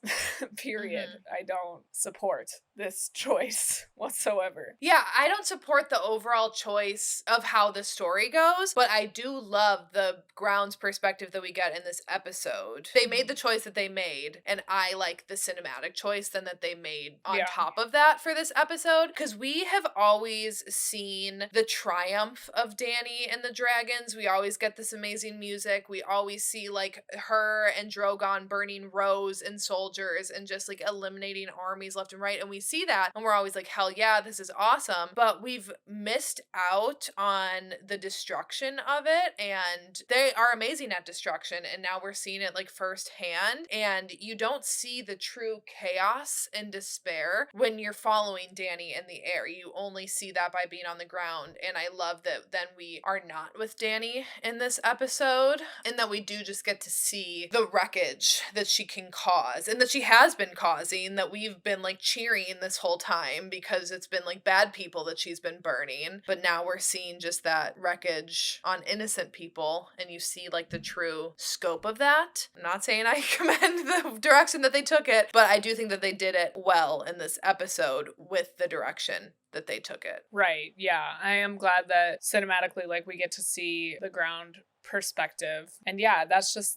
Period. I don't support this choice whatsoever. Yeah, I don't support the overall choice of how the story goes, but I do love the grounds perspective that we get in this episode. They made the choice that they made, and I like the cinematic choice then that they made on top of that for this episode, because we have always seen the triumph of Dany and the dragons. We always get this amazing music. We always see like her and Drogon burning rows and soldiers and just like eliminating armies left and right, and we see that and we're always like, hell yeah, this is awesome. But we've missed out on the destruction of it, and they are amazing at destruction, and now we're seeing it like firsthand, and you don't see the true chaos and despair when you're following Dany in the air. You only see that by being on the ground, and I love that then we are not with Dany in this episode, and that we do just get to see the wreckage that she can cause, and that she has been causing, that we've been like cheering this whole time because it's been like bad people that she's been burning, but now we're seeing just that wreckage on innocent people, and you see like the true scope of that. I'm not saying I commend the direction that they took it, but I do think that they did it well in this episode with the direction that they took it. Right, yeah. I am glad that cinematically like we get to see the ground perspective. And yeah, that's just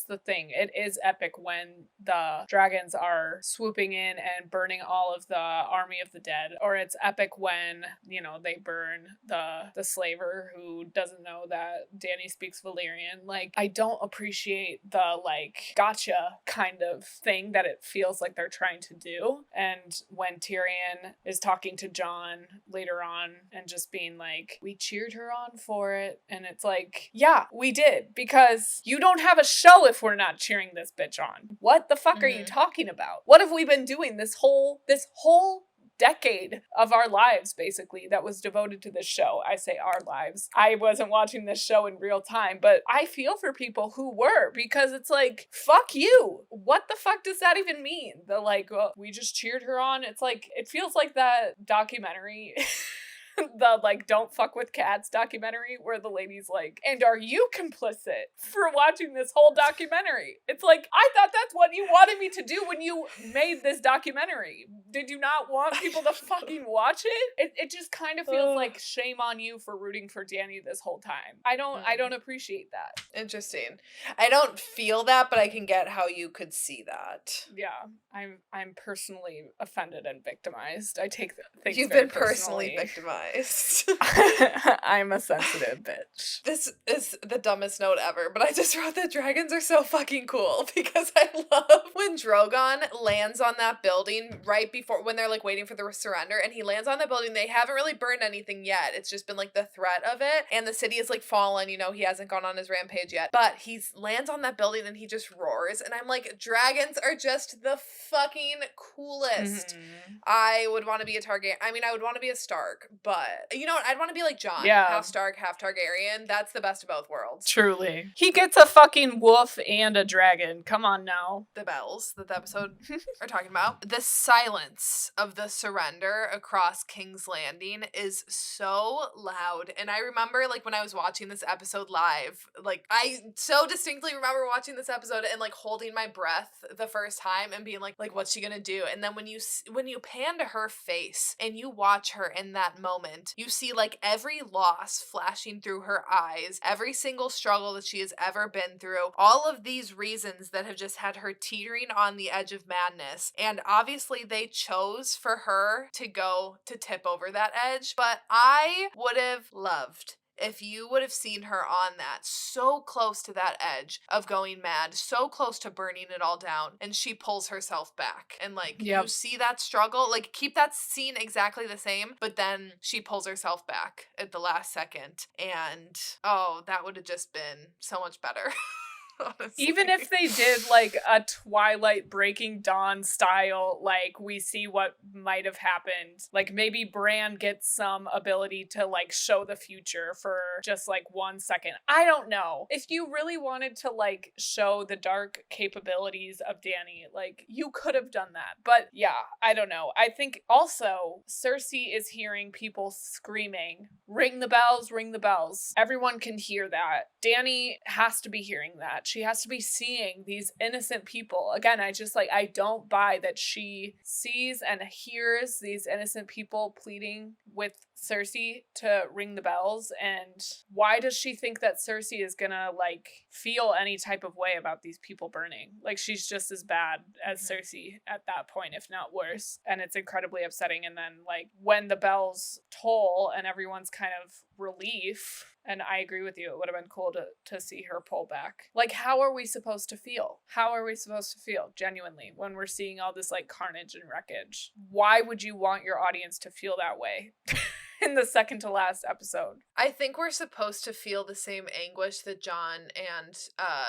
the thing. It is epic when the dragons are swooping in and burning all of the army of the dead, or it's epic when, you know, they burn the slaver who doesn't know that Dany speaks Valyrian. Like, I don't appreciate the like gotcha kind of thing that it feels like they're trying to do. And when Tyrion is talking to Jon later on and just being like, we cheered her on for it, and it's like, yeah, we did, because you don't have a show if we're not cheering this bitch on. What the fuck are you talking about? What have we been doing this whole decade of our lives, basically, that was devoted to this show? I say our lives. I wasn't watching this show in real time, but I feel for people who were, because it's like, fuck you. What the fuck does that even mean? The like, well, we just cheered her on. It's like, it feels like that documentary the like Don't Fuck with Cats documentary where the lady's like, and are you complicit for watching this whole documentary? It's like, I thought that's what you wanted me to do when you made this documentary. Did you not want people to fucking watch it? It just kind of feels like shame on you for rooting for Danny this whole time. I don't appreciate that. Interesting. I don't feel that, but I can get how you could see that. Yeah, I'm personally offended and victimized. I take things You've very been personally victimized. I'm a sensitive bitch. This is the dumbest note ever, but I just wrote that dragons are so fucking cool because I love when Drogon lands on that building right before, when they're like waiting for the surrender, and he lands on the building. They haven't really burned anything yet. It's just been like the threat of it, and the city is like fallen, you know, he hasn't gone on his rampage yet, but he lands on that building and he just roars, and I'm like, dragons are just the fucking coolest. Mm-hmm. I would want to be a Targaryen. I mean, I would want to be a Stark, but you know what? I'd want to be like Jon. Yeah. Half Stark, half Targaryen. That's the best of both worlds. Truly. He gets a fucking wolf and a dragon. Come on now. The bells that the episode are talking about. The silence of the surrender across King's Landing is so loud. And I remember like when I was watching this episode live, like I so distinctly remember watching this episode and like holding my breath the first time and being like what's she gonna do? And then when you pan to her face and you watch her in that moment, you see like every loss flashing through her eyes, every single struggle that she has ever been through, all of these reasons that have just had her teetering on the edge of madness. And obviously they chose for her to go to tip over that edge, but I would have loved if you would have seen her on that, so close to that edge of going mad, so close to burning it all down, and she pulls herself back. And like, you see that struggle, like keep that scene exactly the same, but then she pulls herself back at the last second. And oh, that would have just been so much better. Honestly. Even if they did like a Twilight Breaking Dawn style, like we see what might have happened, like maybe Bran gets some ability to like show the future for just like 1 second. I don't know. If you really wanted to like show the dark capabilities of Dany, like you could have done that. But yeah, I don't know. I think also Cersei is hearing people screaming, ring the bells, ring the bells. Everyone can hear that. Dany has to be hearing that. She has to be seeing these innocent people. Again, I don't buy that she sees and hears these innocent people pleading with Cersei to ring the bells. And why does she think that Cersei is gonna like feel any type of way about these people burning? Like she's just as bad as Cersei at that point, if not worse. And it's incredibly upsetting. And then like when the bells toll and everyone's kind of relief, and I agree with you, it would have been cool to see her pull back. Like, how are we supposed to feel? How are we supposed to feel, genuinely, when we're seeing all this, like, carnage and wreckage? Why would you want your audience to feel that way? In the second to last episode. I think we're supposed to feel the same anguish that Jon and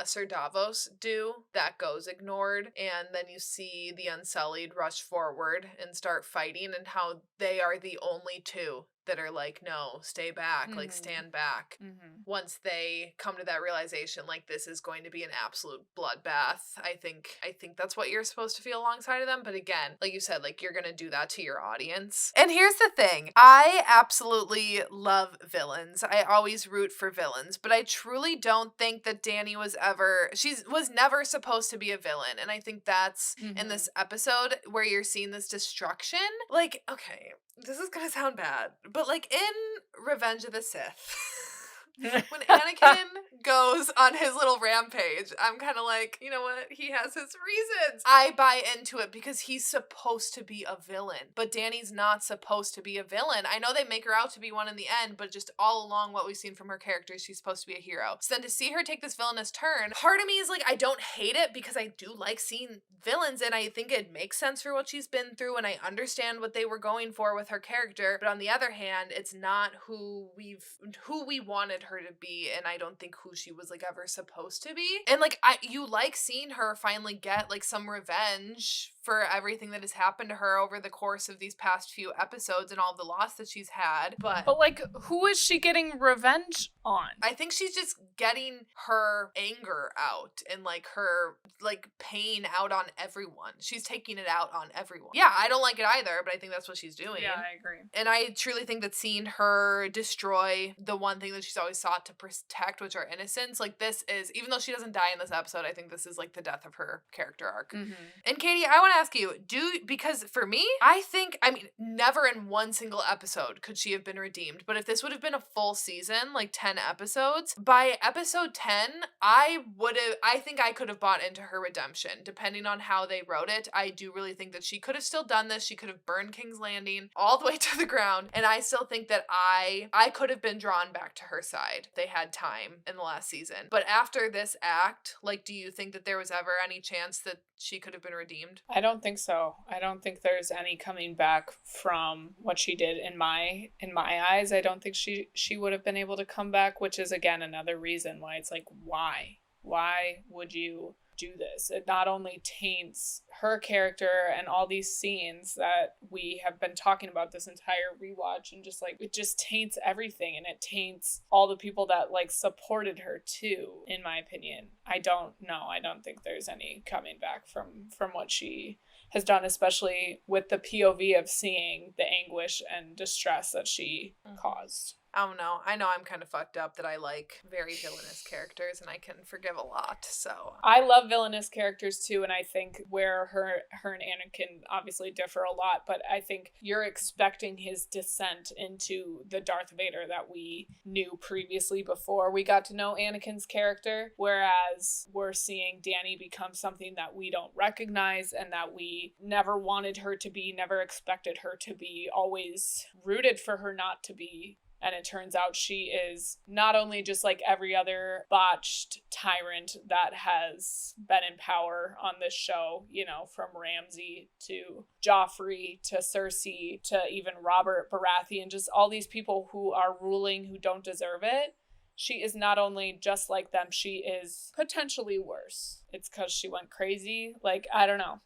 Sir Davos do. That goes ignored. And then you see the Unsullied rush forward and start fighting, and how they are the only two that are like, no, stay back, like stand back. Once they come to that realization, like this is going to be an absolute bloodbath. I think that's what you're supposed to feel alongside of them. But again, like you said, like you're gonna do that to your audience. And here's the thing, I absolutely love villains. I always root for villains, but I truly don't think that Dany was never supposed to be a villain. And I think that's in this episode where you're seeing this destruction. Like, okay, this is gonna sound bad, but like in Revenge of the Sith, when Anakin goes on his little rampage, I'm kind of like, you know what? He has his reasons. I buy into it because he's supposed to be a villain, but Dany's not supposed to be a villain. I know they make her out to be one in the end, but just all along what we've seen from her character, she's supposed to be a hero. So then to see her take this villainous turn, part of me is like, I don't hate it because I do like seeing villains and I think it makes sense for what she's been through and I understand what they were going for with her character. But on the other hand, it's not who we wanted her to be, and I don't think who she she was like ever supposed to be. And like you like seeing her finally get like some revenge for everything that has happened to her over the course of these past few episodes and all the loss that she's had. But like, who is she getting revenge on? I think she's just getting her anger out and like her like pain out on everyone. She's taking it out on everyone. Yeah, I don't like it either, but I think that's what she's doing. Yeah, I agree. And I truly think that seeing her destroy the one thing that she's always sought to protect, which are innocence, like this is, even though she doesn't die in this episode, I think this is like the death of her character arc. Mm-hmm. And Katie, I want to ask you, because for me, I mean, never in one single episode could she have been redeemed, but if this would have been a full season, like 10 episodes, by episode 10, I think I could have bought into her redemption, depending on how they wrote it. I do really think that she could have still done this. She could have burned King's Landing all the way to the ground, and I still think that I could have been drawn back to her side. They had time in the last season. But after this act, like, do you think that there was ever any chance that she could have been redeemed? I don't think so. I don't think there's any coming back from what she did in my eyes. I don't think she would have been able to come back, which is again another reason why it's like, why would you do this? It not only taints her character and all these scenes that we have been talking about this entire rewatch, and just like it just taints everything, and it taints all the people that like supported her too, in my opinion. I don't think there's any coming back from what she has done, especially with the POV of seeing the anguish and distress that she caused. I don't know. I know I'm kind of fucked up that I like very villainous characters and I can forgive a lot, so. I love villainous characters too, and I think where her and Anakin obviously differ a lot, but I think you're expecting his descent into the Darth Vader that we knew previously before we got to know Anakin's character, whereas we're seeing Dani become something that we don't recognize and that we never wanted her to be, never expected her to be, always rooted for her not to be. And it turns out she is not only just like every other botched tyrant that has been in power on this show, you know, from Ramsay to Joffrey to Cersei to even Robert Baratheon, just all these people who are ruling who don't deserve it. She is not only just like them, she is potentially worse. It's because she went crazy. Like, I don't know.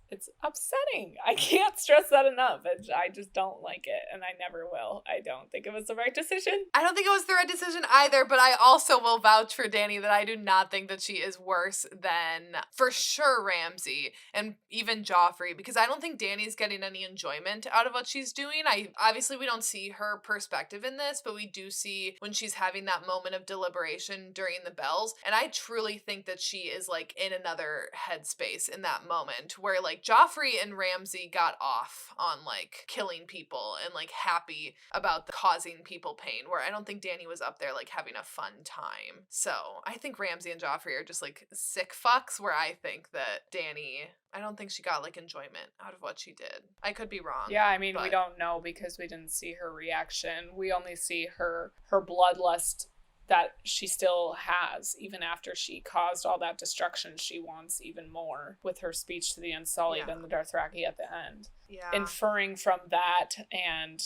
It's upsetting. I can't stress that enough. I just don't like it, and I never will. I don't think it was the right decision. I don't think it was the right decision either, but I also will vouch for Dani that I do not think that she is worse than, for sure, Ramsay and even Joffrey, because I don't think Dani's getting any enjoyment out of what she's doing. Obviously, we don't see her perspective in this, but we do see when she's having that moment of deliberation during the bells, and I truly think that she is, like, in another headspace in that moment, where, like, Joffrey and Ramsay got off on like killing people and like happy about causing people pain, where I don't think Dani was up there like having a fun time. So I think Ramsay and Joffrey are just like sick fucks, where I think that Dani, I don't think she got like enjoyment out of what she did. I could be wrong. Yeah, I mean, we don't know because we didn't see her reaction. We only see her bloodlust that she still has, even after she caused all that destruction. She wants even more with her speech to the Unsullied and the Dothraki at the end. Yeah. Inferring from that and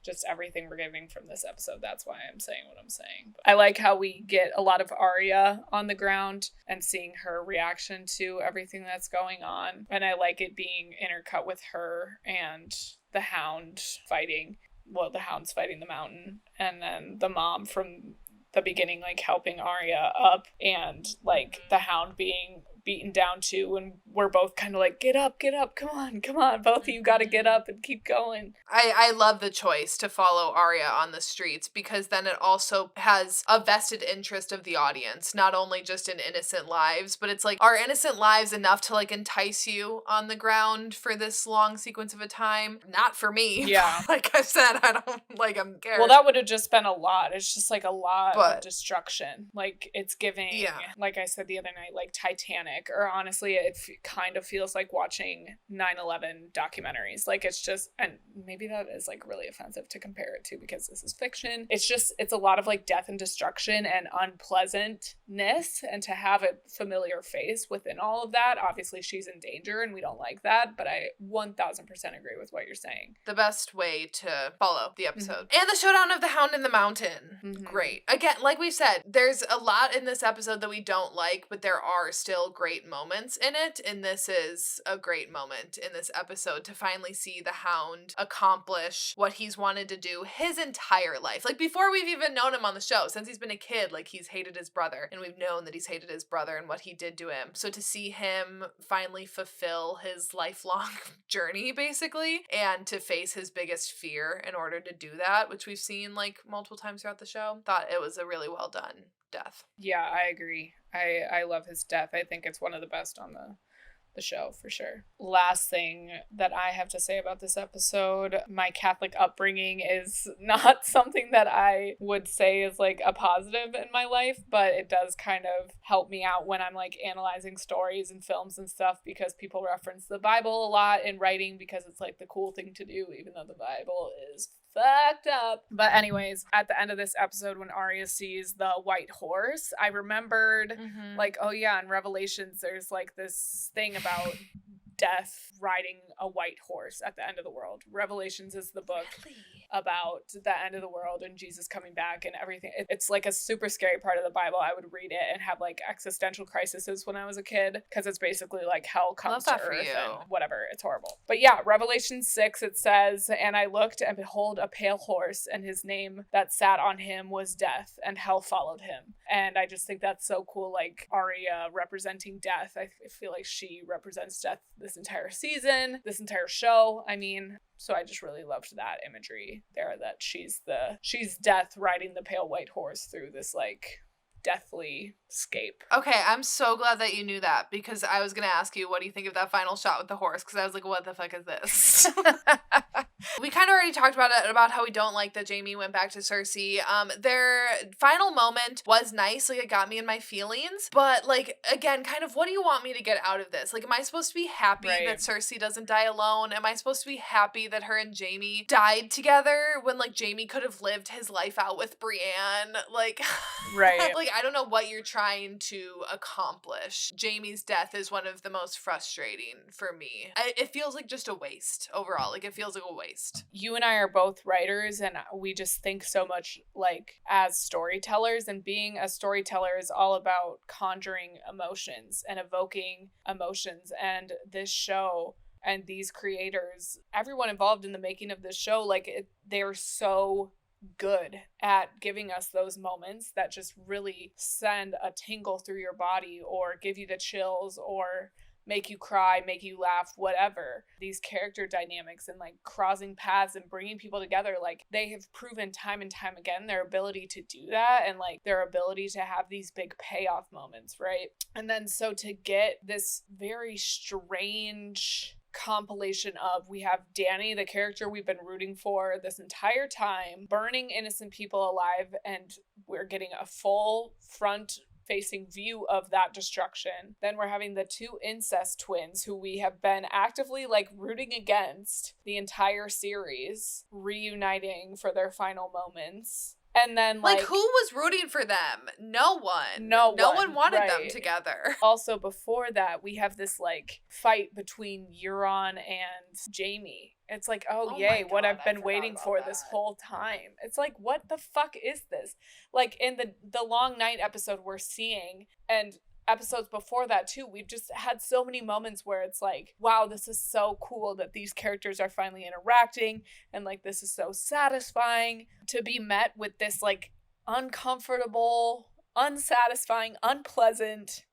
just everything we're getting from this episode, that's why I'm saying what I'm saying. I like how we get a lot of Arya on the ground and seeing her reaction to everything that's going on. And I like it being intercut with her and the Hound fighting. Well, the Hound's fighting the Mountain. And then the mom from the beginning, like, helping Arya up, and like the Hound being beaten down too, and we're both kind of like, get up, come on, both of you gotta get up and keep going. I love the choice to follow Arya on the streets, because then it also has a vested interest of the audience, not only just in innocent lives, but it's like, are innocent lives enough to like entice you on the ground for this long sequence of a time? Not for me. Yeah. Like I said, I don't, like, I'm scared. Well, that would have just been a lot. It's just like a lot of destruction. Like, it's giving, like I said the other night, like Titanic, or honestly, it kind of feels like watching 9/11 documentaries. Like, it's just, and maybe that is like really offensive to compare it to because this is fiction. It's a lot of like death and destruction and unpleasantness, and to have a familiar face within all of that, obviously she's in danger and we don't like that, but I 1000% agree with what you're saying. The best way to follow the episode. And the showdown of the Hound in the Mountain. Great. Again, like we said, there's a lot in this episode that we don't like, but there are still great moments in it, and this is a great moment in this episode to finally see the Hound accomplish what he's wanted to do his entire life. Like, before we've even known him on the show, since he's been a kid, like, he's hated his brother, and we've known that he's hated his brother and what he did to him. So to see him finally fulfill his lifelong journey, basically, and to face his biggest fear in order to do that, which we've seen like multiple times throughout the show, thought it was a really well done death. Yeah, I agree. I love his death. I think it's one of the best on the show for sure. Last thing that I have to say about this episode, my Catholic upbringing is not something that I would say is like a positive in my life, but it does kind of help me out when I'm like analyzing stories and films and stuff, because people reference the Bible a lot in writing because it's like the cool thing to do, even though the Bible is fucked up. But anyways, at the end of this episode, when Arya sees the white horse, I remembered like, oh yeah, in Revelations there's like this thing about death riding a white horse at the end of the world. Revelations is the book about the end of the world and Jesus coming back and everything. It's like a super scary part of the Bible. I would read it and have like existential crises when I was a kid, because it's basically like hell comes to earth and whatever. It's horrible. But yeah, Revelation 6, it says, "And I looked, and behold, a pale horse, and his name that sat on him was Death, and hell followed him." And I just think that's so cool. Like, Arya representing death. I feel like she represents death this entire season, this entire show. I mean, so I just really loved that imagery there, that she's death riding the pale white horse through this like deathly scape. Okay, I'm so glad that you knew that, because I was gonna ask you, what do you think of that final shot with the horse? Because I was like, what the fuck is this? We kind of already talked about it, about how we don't like that Jaime went back to Cersei. Their final moment was nice, like it got me in my feelings, but like, again, kind of, what do you want me to get out of this? Like, am I supposed to be happy that Cersei doesn't die alone? Am I supposed to be happy that her and Jaime died together when like Jaime could have lived his life out with Brienne? Like, like, I don't know what you're trying to accomplish. Jaime's death is one of the most frustrating for me. It feels like just a waste overall. Like, it feels like a waste. You and I are both writers, and we just think so much like as storytellers, and being a storyteller is all about conjuring emotions and evoking emotions. And this show and these creators, everyone involved in the making of this show, like they're so good at giving us those moments that just really send a tingle through your body, or give you the chills, or make you cry, make you laugh, whatever. These character dynamics and like crossing paths and bringing people together, like they have proven time and time again their ability to do that, and like their ability to have these big payoff moments, right? And then so to get this very strange compilation of, we have Dany, the character we've been rooting for this entire time, burning innocent people alive, and we're getting a full front facing view of that destruction. Then we're having the two incest twins who we have been actively like rooting against the entire series, reuniting for their final moments. And then like who was rooting for them? No one. No one wanted them together. Also, before that, we have this like fight between Euron and Jaime. It's like, oh yay, what I've been waiting for this whole time. It's like, what the fuck is this? Like, in the Long Night episode we're seeing, and episodes before that too, we've just had so many moments where it's like, wow, this is so cool that these characters are finally interacting, and like this is so satisfying to be met with this like uncomfortable, unsatisfying, unpleasantness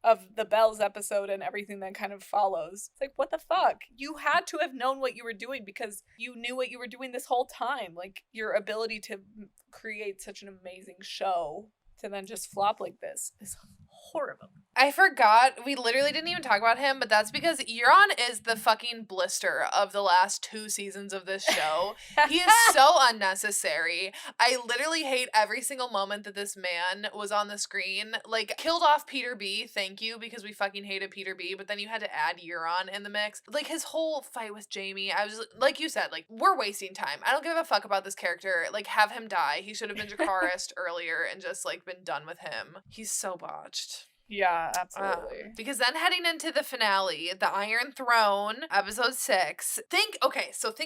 of the Bells episode and everything that kind of follows. It's like, what the fuck? You had to have known what you were doing, because you knew what you were doing this whole time. Like, your ability to create such an amazing show to then just flop like this is horrible. I forgot. We literally didn't even talk about him, but that's because Euron is the fucking blister of the last 2 seasons of this show. He is so unnecessary. I literally hate every single moment that this man was on the screen. Like, killed off Peter B, thank you, because we fucking hated Peter B, but then you had to add Euron in the mix. Like, his whole fight with Jaime, I was, like you said, like, we're wasting time. I don't give a fuck about this character. Like, have him die. He should have been Dracarys earlier and just, like, been done with him. He's so botched. Yeah, absolutely. Because then heading into the finale, the Iron Throne, episode 6. Think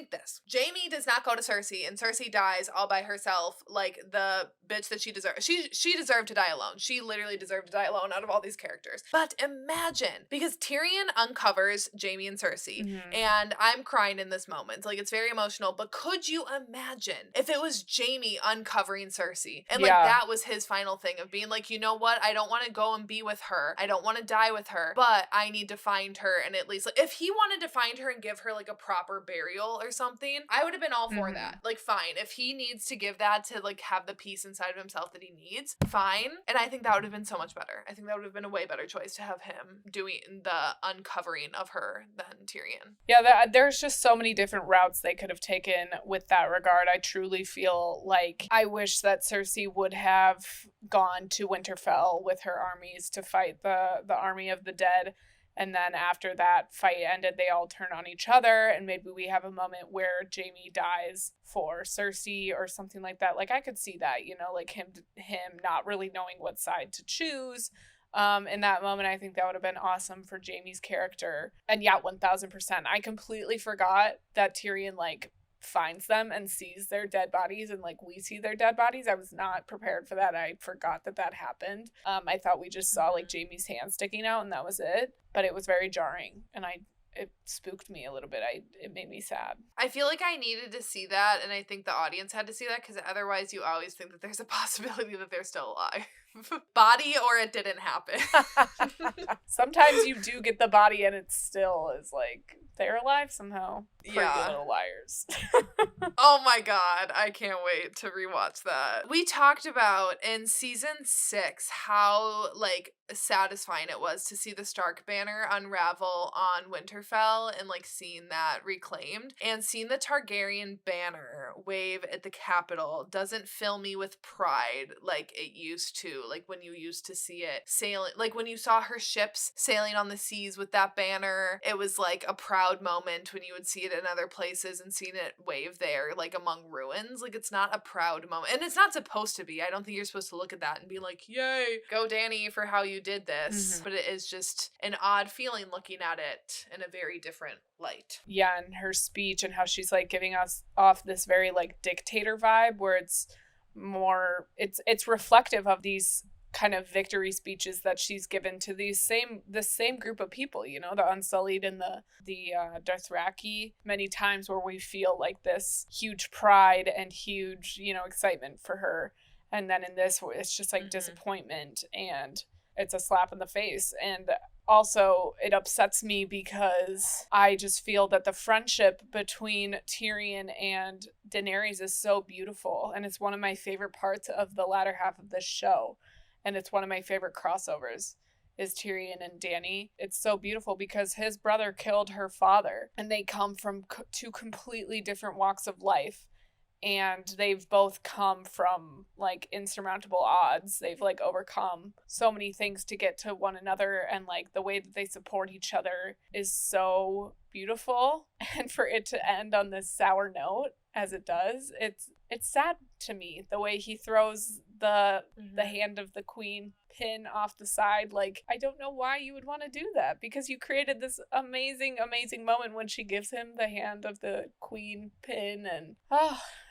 this. Jaime does not go to Cersei, and Cersei dies all by herself, like the bitch that she deserved. She deserved to die alone. She literally deserved to die alone out of all these characters. But imagine, because Tyrion uncovers Jaime and Cersei, and I'm crying in this moment. Like, it's very emotional, but could you imagine if it was Jaime uncovering Cersei? And, like, that was his final thing of being like, you know what? I don't want to go and be with her. I don't want to die with her, but I need to find her. And at least, like, if he wanted to find her and give her, like, a proper burial or something, I would have been all for that. Like, fine. If he needs to give that to, like, have the peace inside of himself that he needs, fine. And I think that would have been so much better. I think that would have been a way better choice to have him doing the uncovering of her than Tyrion. Yeah, there's just so many different routes they could have taken with that regard. I truly feel like I wish that Cersei would have gone to Winterfell with her armies to fight the army of the dead, and then after that fight ended, they all turn on each other, and maybe we have a moment where Jaime dies for Cersei or something like that. Like, I could see that, you know, like him not really knowing what side to choose. In that moment, I think that would have been awesome for Jaime's character. And yeah, 1000%. I completely forgot that Tyrion, like, finds them and sees their dead bodies, and like we see their dead bodies. I was not prepared for that. I forgot that happened. I thought we just saw like Jaime's hand sticking out and that was it, but it was very jarring and it spooked me a little bit. It made me sad. I feel like I needed to see that, and I think the audience had to see that, because otherwise you always think that there's a possibility that they're still alive. Body or it didn't happen. Sometimes you do get the body and it still is like they're alive somehow. Pretty little liars. Oh my god, I can't wait to rewatch that. We talked about in season 6 how like satisfying it was to see the Stark banner unravel on Winterfell and like seeing that reclaimed, and seeing the Targaryen banner wave at the Capitol doesn't fill me with pride like it used to. Like when you used to see it sailing, like when you saw her ships sailing on the seas with that banner, it was like a proud moment when you would see it in other places, and seeing it wave there like among ruins. Like, it's not a proud moment, and it's not supposed to be. I don't think you're supposed to look at that and be like, yay, go Dany for how you did this. But it is just an odd feeling looking at it in a very different light. Yeah, and her speech and how she's like giving us off this very like dictator vibe, where it's more, it's reflective of these kind of victory speeches that she's given to the same group of people, you know, the Unsullied and the Dothraki, many times where we feel like this huge pride and huge, you know, excitement for her, and then in this it's just like disappointment, and it's a slap in the face. And also, it upsets me because I just feel that the friendship between Tyrion and Daenerys is so beautiful, and it's one of my favorite parts of the latter half of this show. And it's one of my favorite crossovers, is Tyrion and Dany. It's so beautiful because his brother killed her father, and they come from two completely different walks of life. And they've both come from like insurmountable odds. They've like overcome so many things to get to one another, and like the way that they support each other is so beautiful. And for it to end on this sour note as it does, it's sad to me, the way he throws the hand of the queen pin off the side. Like, I don't know why you would want to do that, because you created this amazing moment when she gives him the hand of the queen pin, and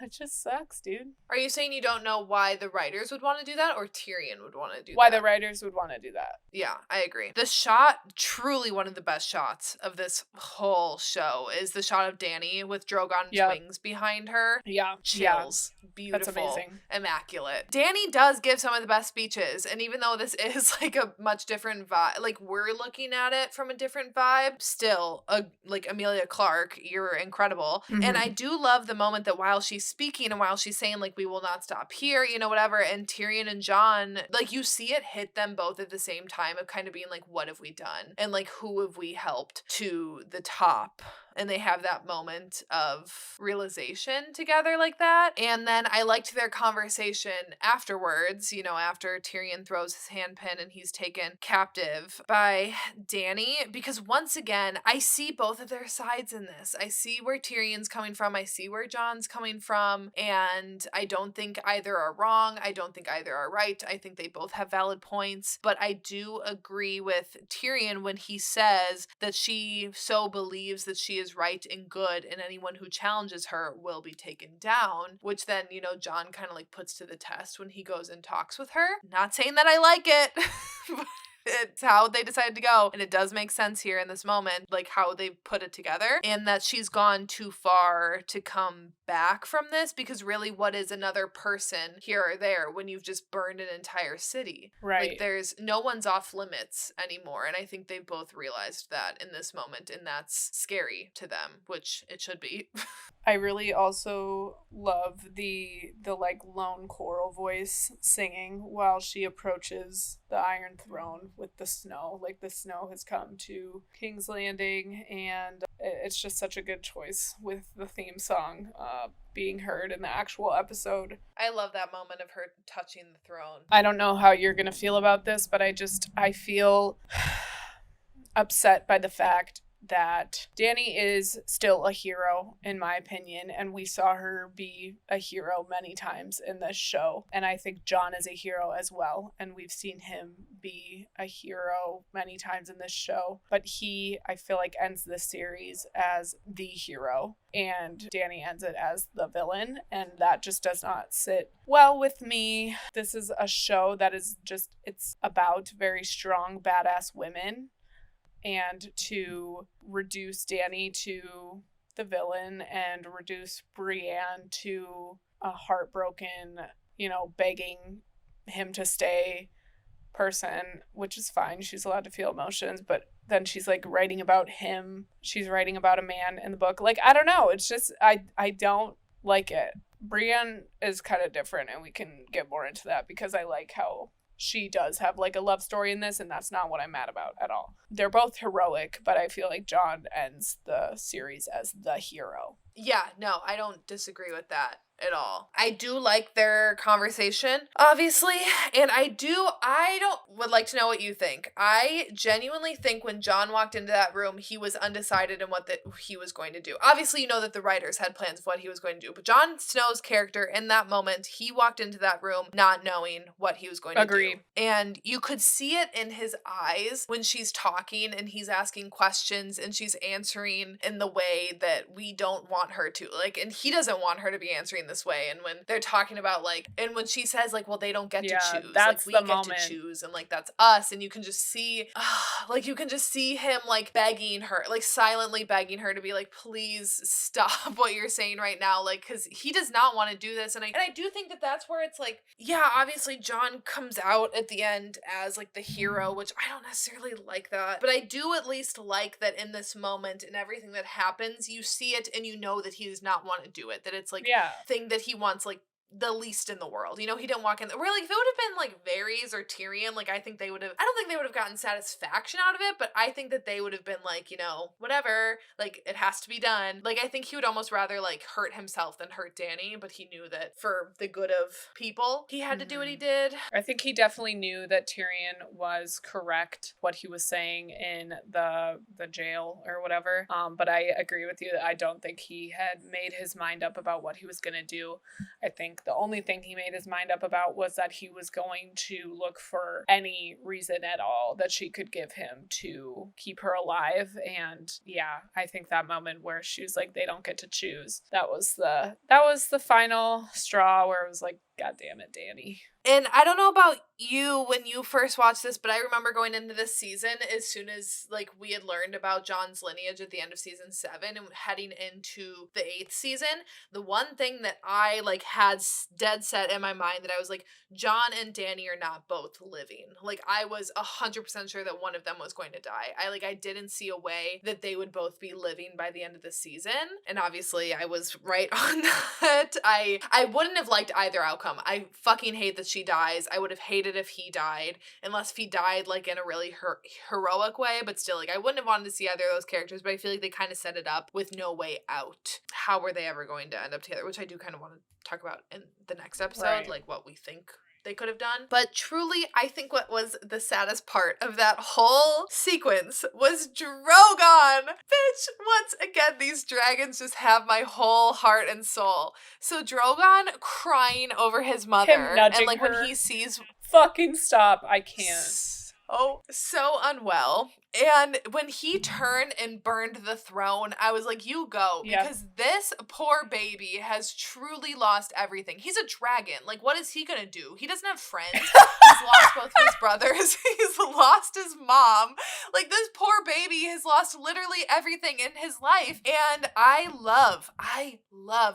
it just sucks, dude. Are you saying you don't know why the writers would want to do that, or Tyrion would want to do why that? The writers would want to do that. Yeah, I agree. The shot, truly one of the best shots of this whole show, is the shot of Dany with Drogon's wings behind her. Yeah. Chills. Yeah. Beautiful. That's amazing. Immaculate. Dany Dany does give some of the best speeches, and even though this is like a much different vibe, like we're looking at it from a different vibe, still, like Emilia Clarke, you're incredible. And I do love the moment that while she's speaking and while she's saying like, we will not stop here, you know, whatever, and Tyrion and Jon, like you see it hit them both at the same time of kind of being like, what have we done? And like, who have we helped to the top? And they have that moment of realization together like that. And then I liked their conversation afterwards, you know, after Tyrion throws his handpin and he's taken captive by Dany, because once again, I see both of their sides in this. I see where Tyrion's coming from. I see where Jon's coming from. And I don't think either are wrong. I don't think either are right. I think they both have valid points. But I do agree with Tyrion when he says that she so believes that she is right and good, and anyone who challenges her will be taken down, which then, you know, Jon kind of like puts to the test when he goes and talks with her. Not saying that I like it, but it's how they decided to go, and it does make sense here in this moment, like how they put it together, and that she's gone too far to come back from this, because really what is another person here or there when you've just burned an entire city? Right. Like there's no one's off limits anymore, and I think they both realized that in this moment, and that's scary to them, which it should be. I really also love the like lone choral voice singing while she approaches the Iron Throne with the snow. Like the snow has come to King's Landing, and it's just such a good choice with the theme song being heard in the actual episode. I love that moment of her touching the throne. I don't know how you're gonna feel about this, but I feel upset by the fact that Dany is still a hero, in my opinion, and we saw her be a hero many times in this show. And I think Jon is a hero as well, and we've seen him be a hero many times in this show. But he, I feel like, ends the series as the hero, and Dany ends it as the villain, and that just does not sit well with me. This is a show that is just, it's about very strong, badass women. And to reduce Dany to the villain and reduce Brienne to a heartbroken, you know, begging him to stay person, which is fine. She's allowed to feel emotions, but then she's like writing about him. She's writing about a man in the book. Like, I don't know. It's just, I don't like it. Brienne is kind of different, and we can get more into that because I like how she does have like a love story in this, and that's not what I'm mad about at all. They're both heroic, but I feel like Jon ends the series as the hero. Yeah, no, I don't disagree with that at all. I do like their conversation, obviously, and I would like to know what you think. I genuinely think when Jon walked into that room, he was undecided in what he was going to do. Obviously, you know that the writers had plans of what he was going to do, but Jon Snow's character in that moment, he walked into that room not knowing what he was going to do. And you could see it in his eyes when she's talking and he's asking questions and she's answering in the way that we don't want her to. Like, and he doesn't want her to be answering this way. And when they're talking about like, and when she says like, well, they don't get to choose. That's like, we the get moment to choose, and like that's us. And you can just see, like you can just see him like begging her, like silently begging her to be like, please stop what you're saying right now, like, because he does not want to do this. And I do think that that's where it's like, yeah, obviously Jon comes out at the end as like the hero, which I don't necessarily like that, but I do at least like that in this moment and everything that happens, you see it and you know that he does not want to do it, that it's like thing that he wants like the least in the world. You know, he didn't walk in. Really, if it would have been like Varys or Tyrion, like I don't think they would have gotten satisfaction out of it, but I think that they would have been like, you know, whatever, like it has to be done. Like I think he would almost rather like hurt himself than hurt Dany, but he knew that for the good of people, he had to do what he did. I think he definitely knew that Tyrion was correct, what he was saying in the jail or whatever. But I agree with you that I don't think he had made his mind up about what he was going to do. I think the only thing he made his mind up about was that he was going to look for any reason at all that she could give him to keep her alive. And yeah, I think that moment where she was like, they don't get to choose, that was the final straw where it was like, God damn it, Danny. And I don't know about you when you first watched this, but I remember going into this season as soon as, like, we had learned about John's lineage at the end of season 7 and heading into the 8th season, the one thing that I, like, had dead set in my mind that I was like, John and Danny are not both living. Like, I was 100% sure that one of them was going to die. I didn't see a way that they would both be living by the end of the season. And obviously I was right on that. I wouldn't have liked either outcome. I fucking hate that she dies. I would have hated if he died, unless if he died, like, in a really heroic way, but still, like, I wouldn't have wanted to see either of those characters, but I feel like they kind of set it up with no way out. How were they ever going to end up together? Which I do kind of want to talk about in the next episode, right. like, what we think they could have done. But truly, I think what was the saddest part of that whole sequence was Drogon. Bitch, once again, these dragons just have my whole heart and soul. So Drogon crying over his mother. Him nudging and, like, her. when he sees... Fucking stop. I can't. So unwell. And when he turned and burned the throne, I was like, you go. Because this poor baby has truly lost everything. He's a dragon. Like, what is he gonna do? He doesn't have friends. He's lost both his brothers. He's lost his mom. Like, this poor baby has lost literally everything in his life. And I love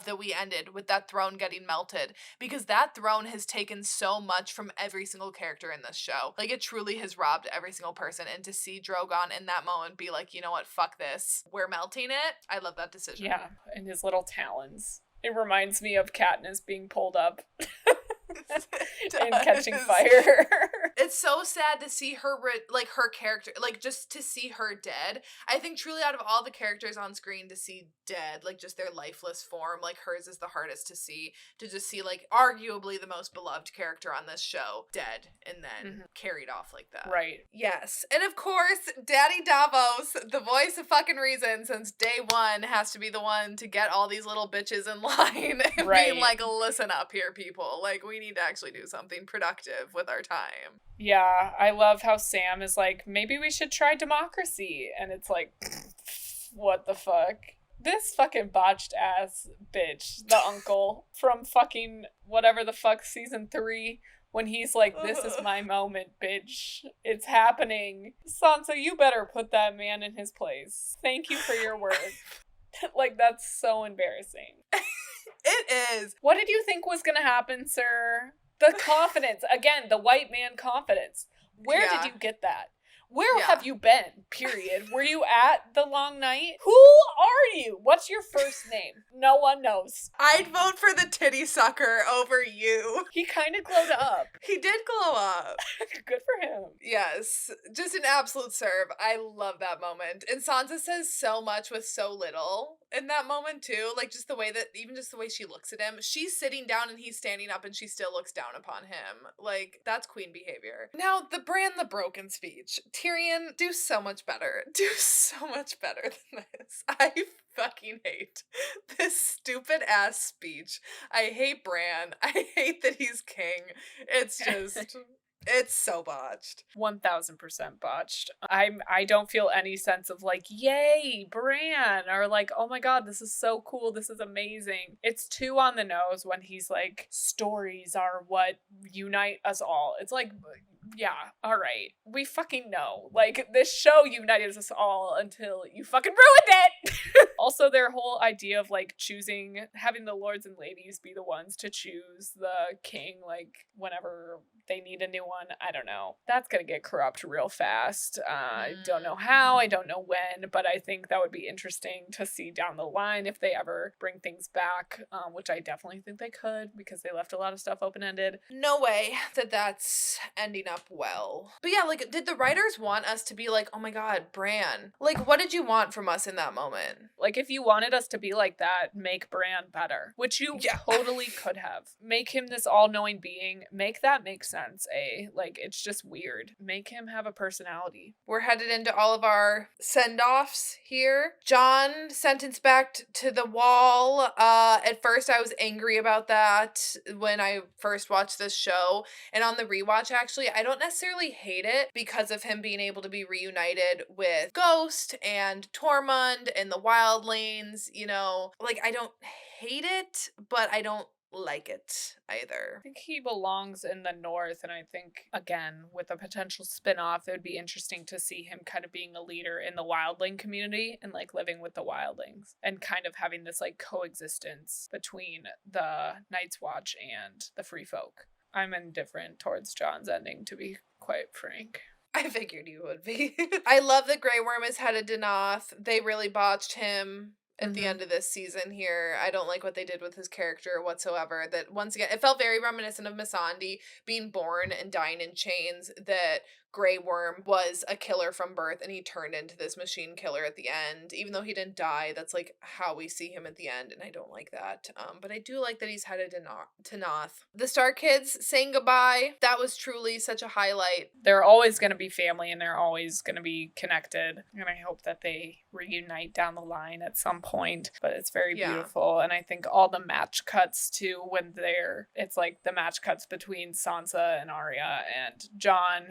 that we ended with that throne getting melted. Because that throne has taken so much from every single character in this show. Like, it truly has robbed every single person. And to see Drogon in that moment be like, you know what, fuck this, we're melting it. I love that decision. Yeah, and his little talons. It reminds me of Katniss being pulled up and catching fire. It's so sad to see her, like, her character, like, just to see her dead. I think truly out of all the characters on screen to see dead, like, just their lifeless form, like, hers is the hardest to see. To just see, like, arguably the most beloved character on this show dead and then carried off like that. Right. Yes. And of course, Daddy Davos, the voice of fucking reason since day one, has to be the one to get all these little bitches in line and being like, listen up here, people. Like, we need to actually do something productive with our time. Yeah, I love how Sam is like, maybe we should try democracy. And it's like, what the fuck? This fucking botched ass bitch, the uncle from fucking whatever the fuck season 3, when he's like, this is my moment, bitch. It's happening. Sansa, you better put that man in his place. Thank you for your work. Like, that's so embarrassing. It is. What did you think was gonna happen, sir? The confidence. Again, the white man confidence. Where did you get that? Where have you been? Period. Were you at the long night? Who are you? What's your first name? No one knows. I'd vote for the titty sucker over you. He kind of glowed up. He did glow up. Good for him. Yes. Just an absolute serve. I love that moment. And Sansa says so much with so little in that moment too. Like, just the way that, even just the way she looks at him. She's sitting down and he's standing up and she still looks down upon him. Like, that's queen behavior. Now, the Bran the Broken speech. Tyrion, do so much better. Do so much better than this. I fucking hate this stupid ass speech. I hate Bran. I hate that he's king. It's just... It's so botched. 1000% botched. I don't feel any sense of like, yay, Bran, or like, oh my god, this is so cool, this is amazing. It's too on the nose when he's like, stories are what unite us all. It's like, yeah, alright. We fucking know. Like, this show united us all until you fucking ruined it! Also, their whole idea of, like, having the lords and ladies be the ones to choose the king, like, whenever they need a new one, I don't know. That's gonna get corrupt real fast. I don't know how, I don't know when, but I think that would be interesting to see down the line if they ever bring things back, which I definitely think they could, because they left a lot of stuff open-ended. No way that that's ending up well. But yeah, like, did the writers want us to be like, oh my god, Bran? Like, what did you want from us in that moment? Like, if you wanted us to be like that, make Bran better. Which you totally could have. Make him this all-knowing being. Make that make sense, Like, it's just weird. Make him have a personality. We're headed into all of our send-offs here. Jon sentenced back to the wall. At first, I was angry about that when I first watched this show. And on the rewatch, actually, I don't necessarily hate it because of him being able to be reunited with Ghost and Tormund and the Wildlings, you know. Like, I don't hate it, but I don't like it either. I think he belongs in the North, and I think, again, with a potential spin-off, it would be interesting to see him kind of being a leader in the wildling community and, like, living with the wildlings and kind of having this, like, coexistence between the Night's Watch and the Free Folk. I'm indifferent towards John's ending, to be quite frank. I figured you would be. I love that Grey Worm is headed to Noth. They really botched him at the end of this season here. I don't like what they did with his character whatsoever. That, once again, it felt very reminiscent of Missandei being born and dying in chains, that Grey Worm was a killer from birth and he turned into this machine killer at the end. Even though he didn't die, that's like how we see him at the end, and I don't like that. But I do like that he's headed to Noth. The Star Kids saying goodbye. That was truly such a highlight. They're always going to be family and they're always going to be connected. And I hope that they reunite down the line at some point. But it's very beautiful. And I think all the match cuts too, when it's like the match cuts between Sansa and Arya and Jon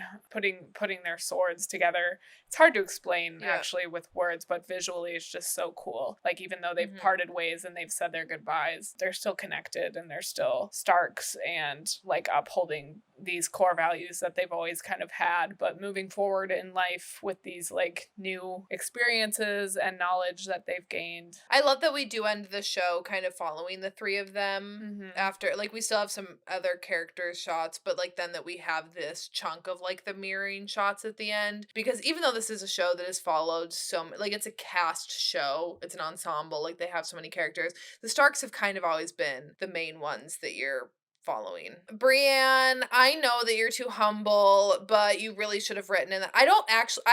putting their swords together. It's hard to explain actually with words, but visually it's just so cool. Like, even though they've parted ways and they've said their goodbyes, they're still connected and they're still Starks and, like, upholding these core values that they've always kind of had, but moving forward in life with these, like, new experiences and knowledge that they've gained. I love that we do end the show kind of following the three of them after, like, we still have some other character shots, but, like, then that we have this chunk of, like, the mirroring shots at the end, because even though this is a show that has followed like, it's a cast show, it's an ensemble, like, they have so many characters, the Starks have kind of always been the main ones that you're following. Brienne, I know that you're too humble, but you really should have written in that. I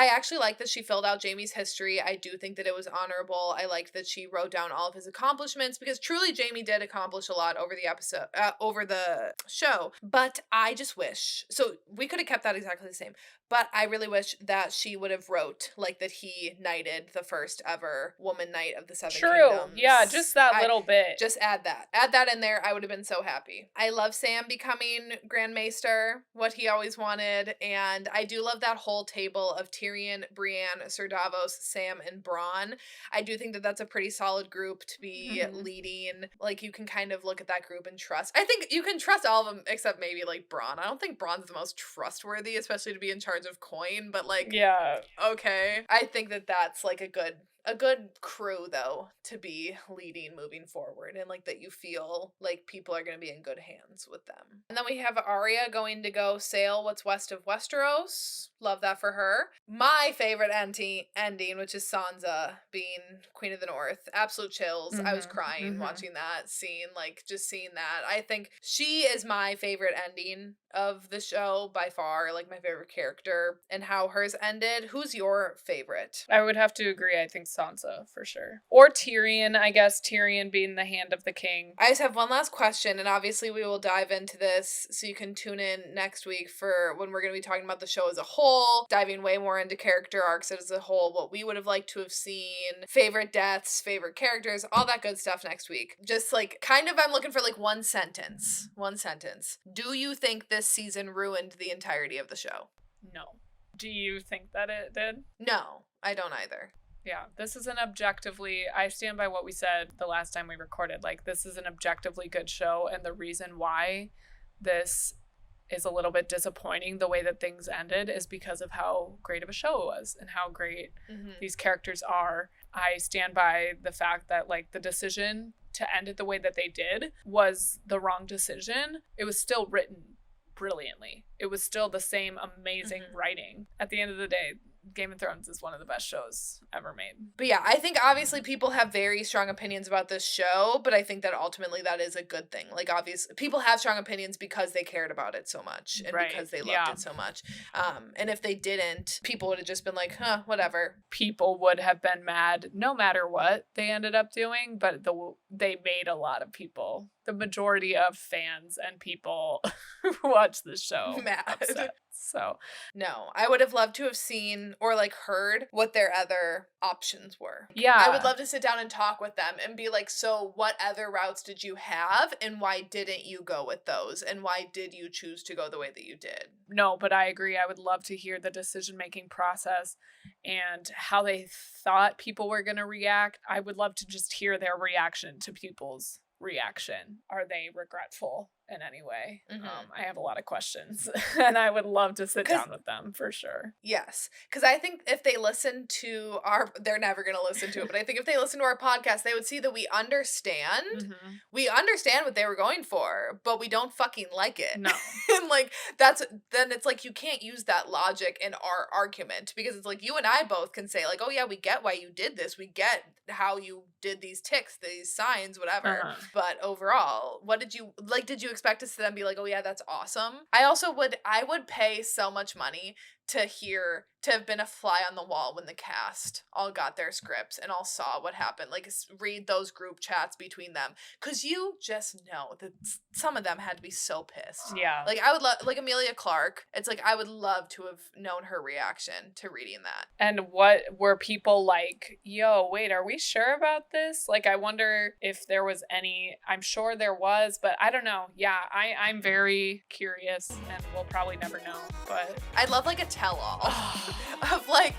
actually like that she filled out Jaime's history. I do think that it was honorable. I liked that she wrote down all of his accomplishments, because truly Jaime did accomplish a lot over the show, but I just wish, so we could have kept that exactly the same, but I really wish that she would have wrote, like, that he knighted the first ever woman knight of the Seven Kingdoms. Yeah, just that little bit. Just add that in there. I would have been so happy. I love Sam becoming Grand Maester, what he always wanted, and I do love that whole table of Tyrion, Brienne, Ser Davos, Sam, and Bronn. I do think that that's a pretty solid group to be leading. Like, you can kind of look at that group and trust. I think you can trust all of them except maybe, like, Bronn. I don't think Bronn's the most trustworthy, especially to be in charge of coin, but, like, okay. I think that that's, like, a good crew, though, to be leading moving forward, and, like, that you feel like people are going to be in good hands with them. And then we have Arya going to go sail what's west of Westeros. Love that for her. My favorite ending, which is Sansa being Queen of the North. Absolute chills. I was crying watching that scene, like, just seeing that. I think she is my favorite ending of the show by far, like, my favorite character, and how hers ended. Who's your favorite? I would have to agree. I think Sansa, for sure. Or Tyrion, I guess. Tyrion being the hand of the king. I just have one last question, and obviously we will dive into this, so you can tune in next week for when we're going to be talking about the show as a whole, diving way more into character arcs as a whole, what we would have liked to have seen, favorite deaths, favorite characters, all that good stuff next week. Just, like, kind of, I'm looking for, like, one sentence. Do you think this season ruined the entirety of the show? No. Do you think that it did? No, I don't either. Yeah, this is an I stand by what we said the last time we recorded. Like, this is an objectively good show, and the reason why this is a little bit disappointing, the way that things ended, is because of how great of a show it was and how great these characters are. I stand by the fact that, like, the decision to end it the way that they did was the wrong decision. It was still written brilliantly. It was still the same amazing writing. At the end of the day, Game of Thrones is one of the best shows ever made. But yeah, I think obviously people have very strong opinions about this show, but I think that ultimately that is a good thing. Like, obviously, people have strong opinions because they cared about it so much and because they loved it so much. And if they didn't, people would have just been like, whatever. People would have been mad no matter what they ended up doing, but they made a lot of people, the majority of fans and people who watch the show, mad. Upset. So, no, I would have loved to have seen or, like, heard what their other options were. Yeah. I would love to sit down and talk with them and be like, so what other routes did you have and why didn't you go with those? And why did you choose to go the way that you did? No, but I agree. I would love to hear the decision-making process and how they thought people were going to react. I would love to just hear their reaction to people's reaction. Are they regretful in any way? Mm-hmm. I have a lot of questions and I would love to sit down with them for sure. Yes. Because I think if they listen to they're never going to listen to it, but I think if they listen to our podcast, they would see that we understand. Mm-hmm. We understand what they were going for, but we don't fucking like it. No. And like, then it's like, you can't use that logic in our argument, because it's like, you and I both can say like, oh yeah, we get why you did this. We get how you did these ticks, these signs, whatever. Uh-huh. But overall, did you expect us to then be like, oh yeah, that's awesome? I would pay so much money to have been a fly on the wall when the cast all got their scripts and all saw what happened. Like, read those group chats between them. Because you just know that some of them had to be so pissed. Yeah. Like, I would love, like, Emilia Clarke, it's like, I would love to have known her reaction to reading that. And what were people like, yo, wait, are we sure about this? Like, I wonder if there was any, I'm sure there was, but I don't know. Yeah, I'm very curious and we'll probably never know, but. I'd love like a tell-all of like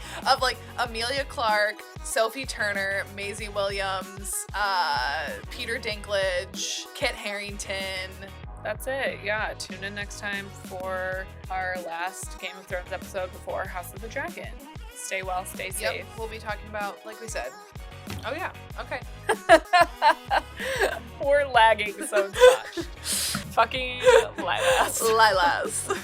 Emilia Clarke, Sophie Turner, Maisie Williams, Peter Dinklage, Kit Harington. That's it. Yeah, tune in next time for our last Game of Thrones episode before House of the Dragon. Stay well, stay safe. Yep, we'll be talking about, like we said. Oh yeah, okay. We're lagging so much. Fucking Lilas. Lilas.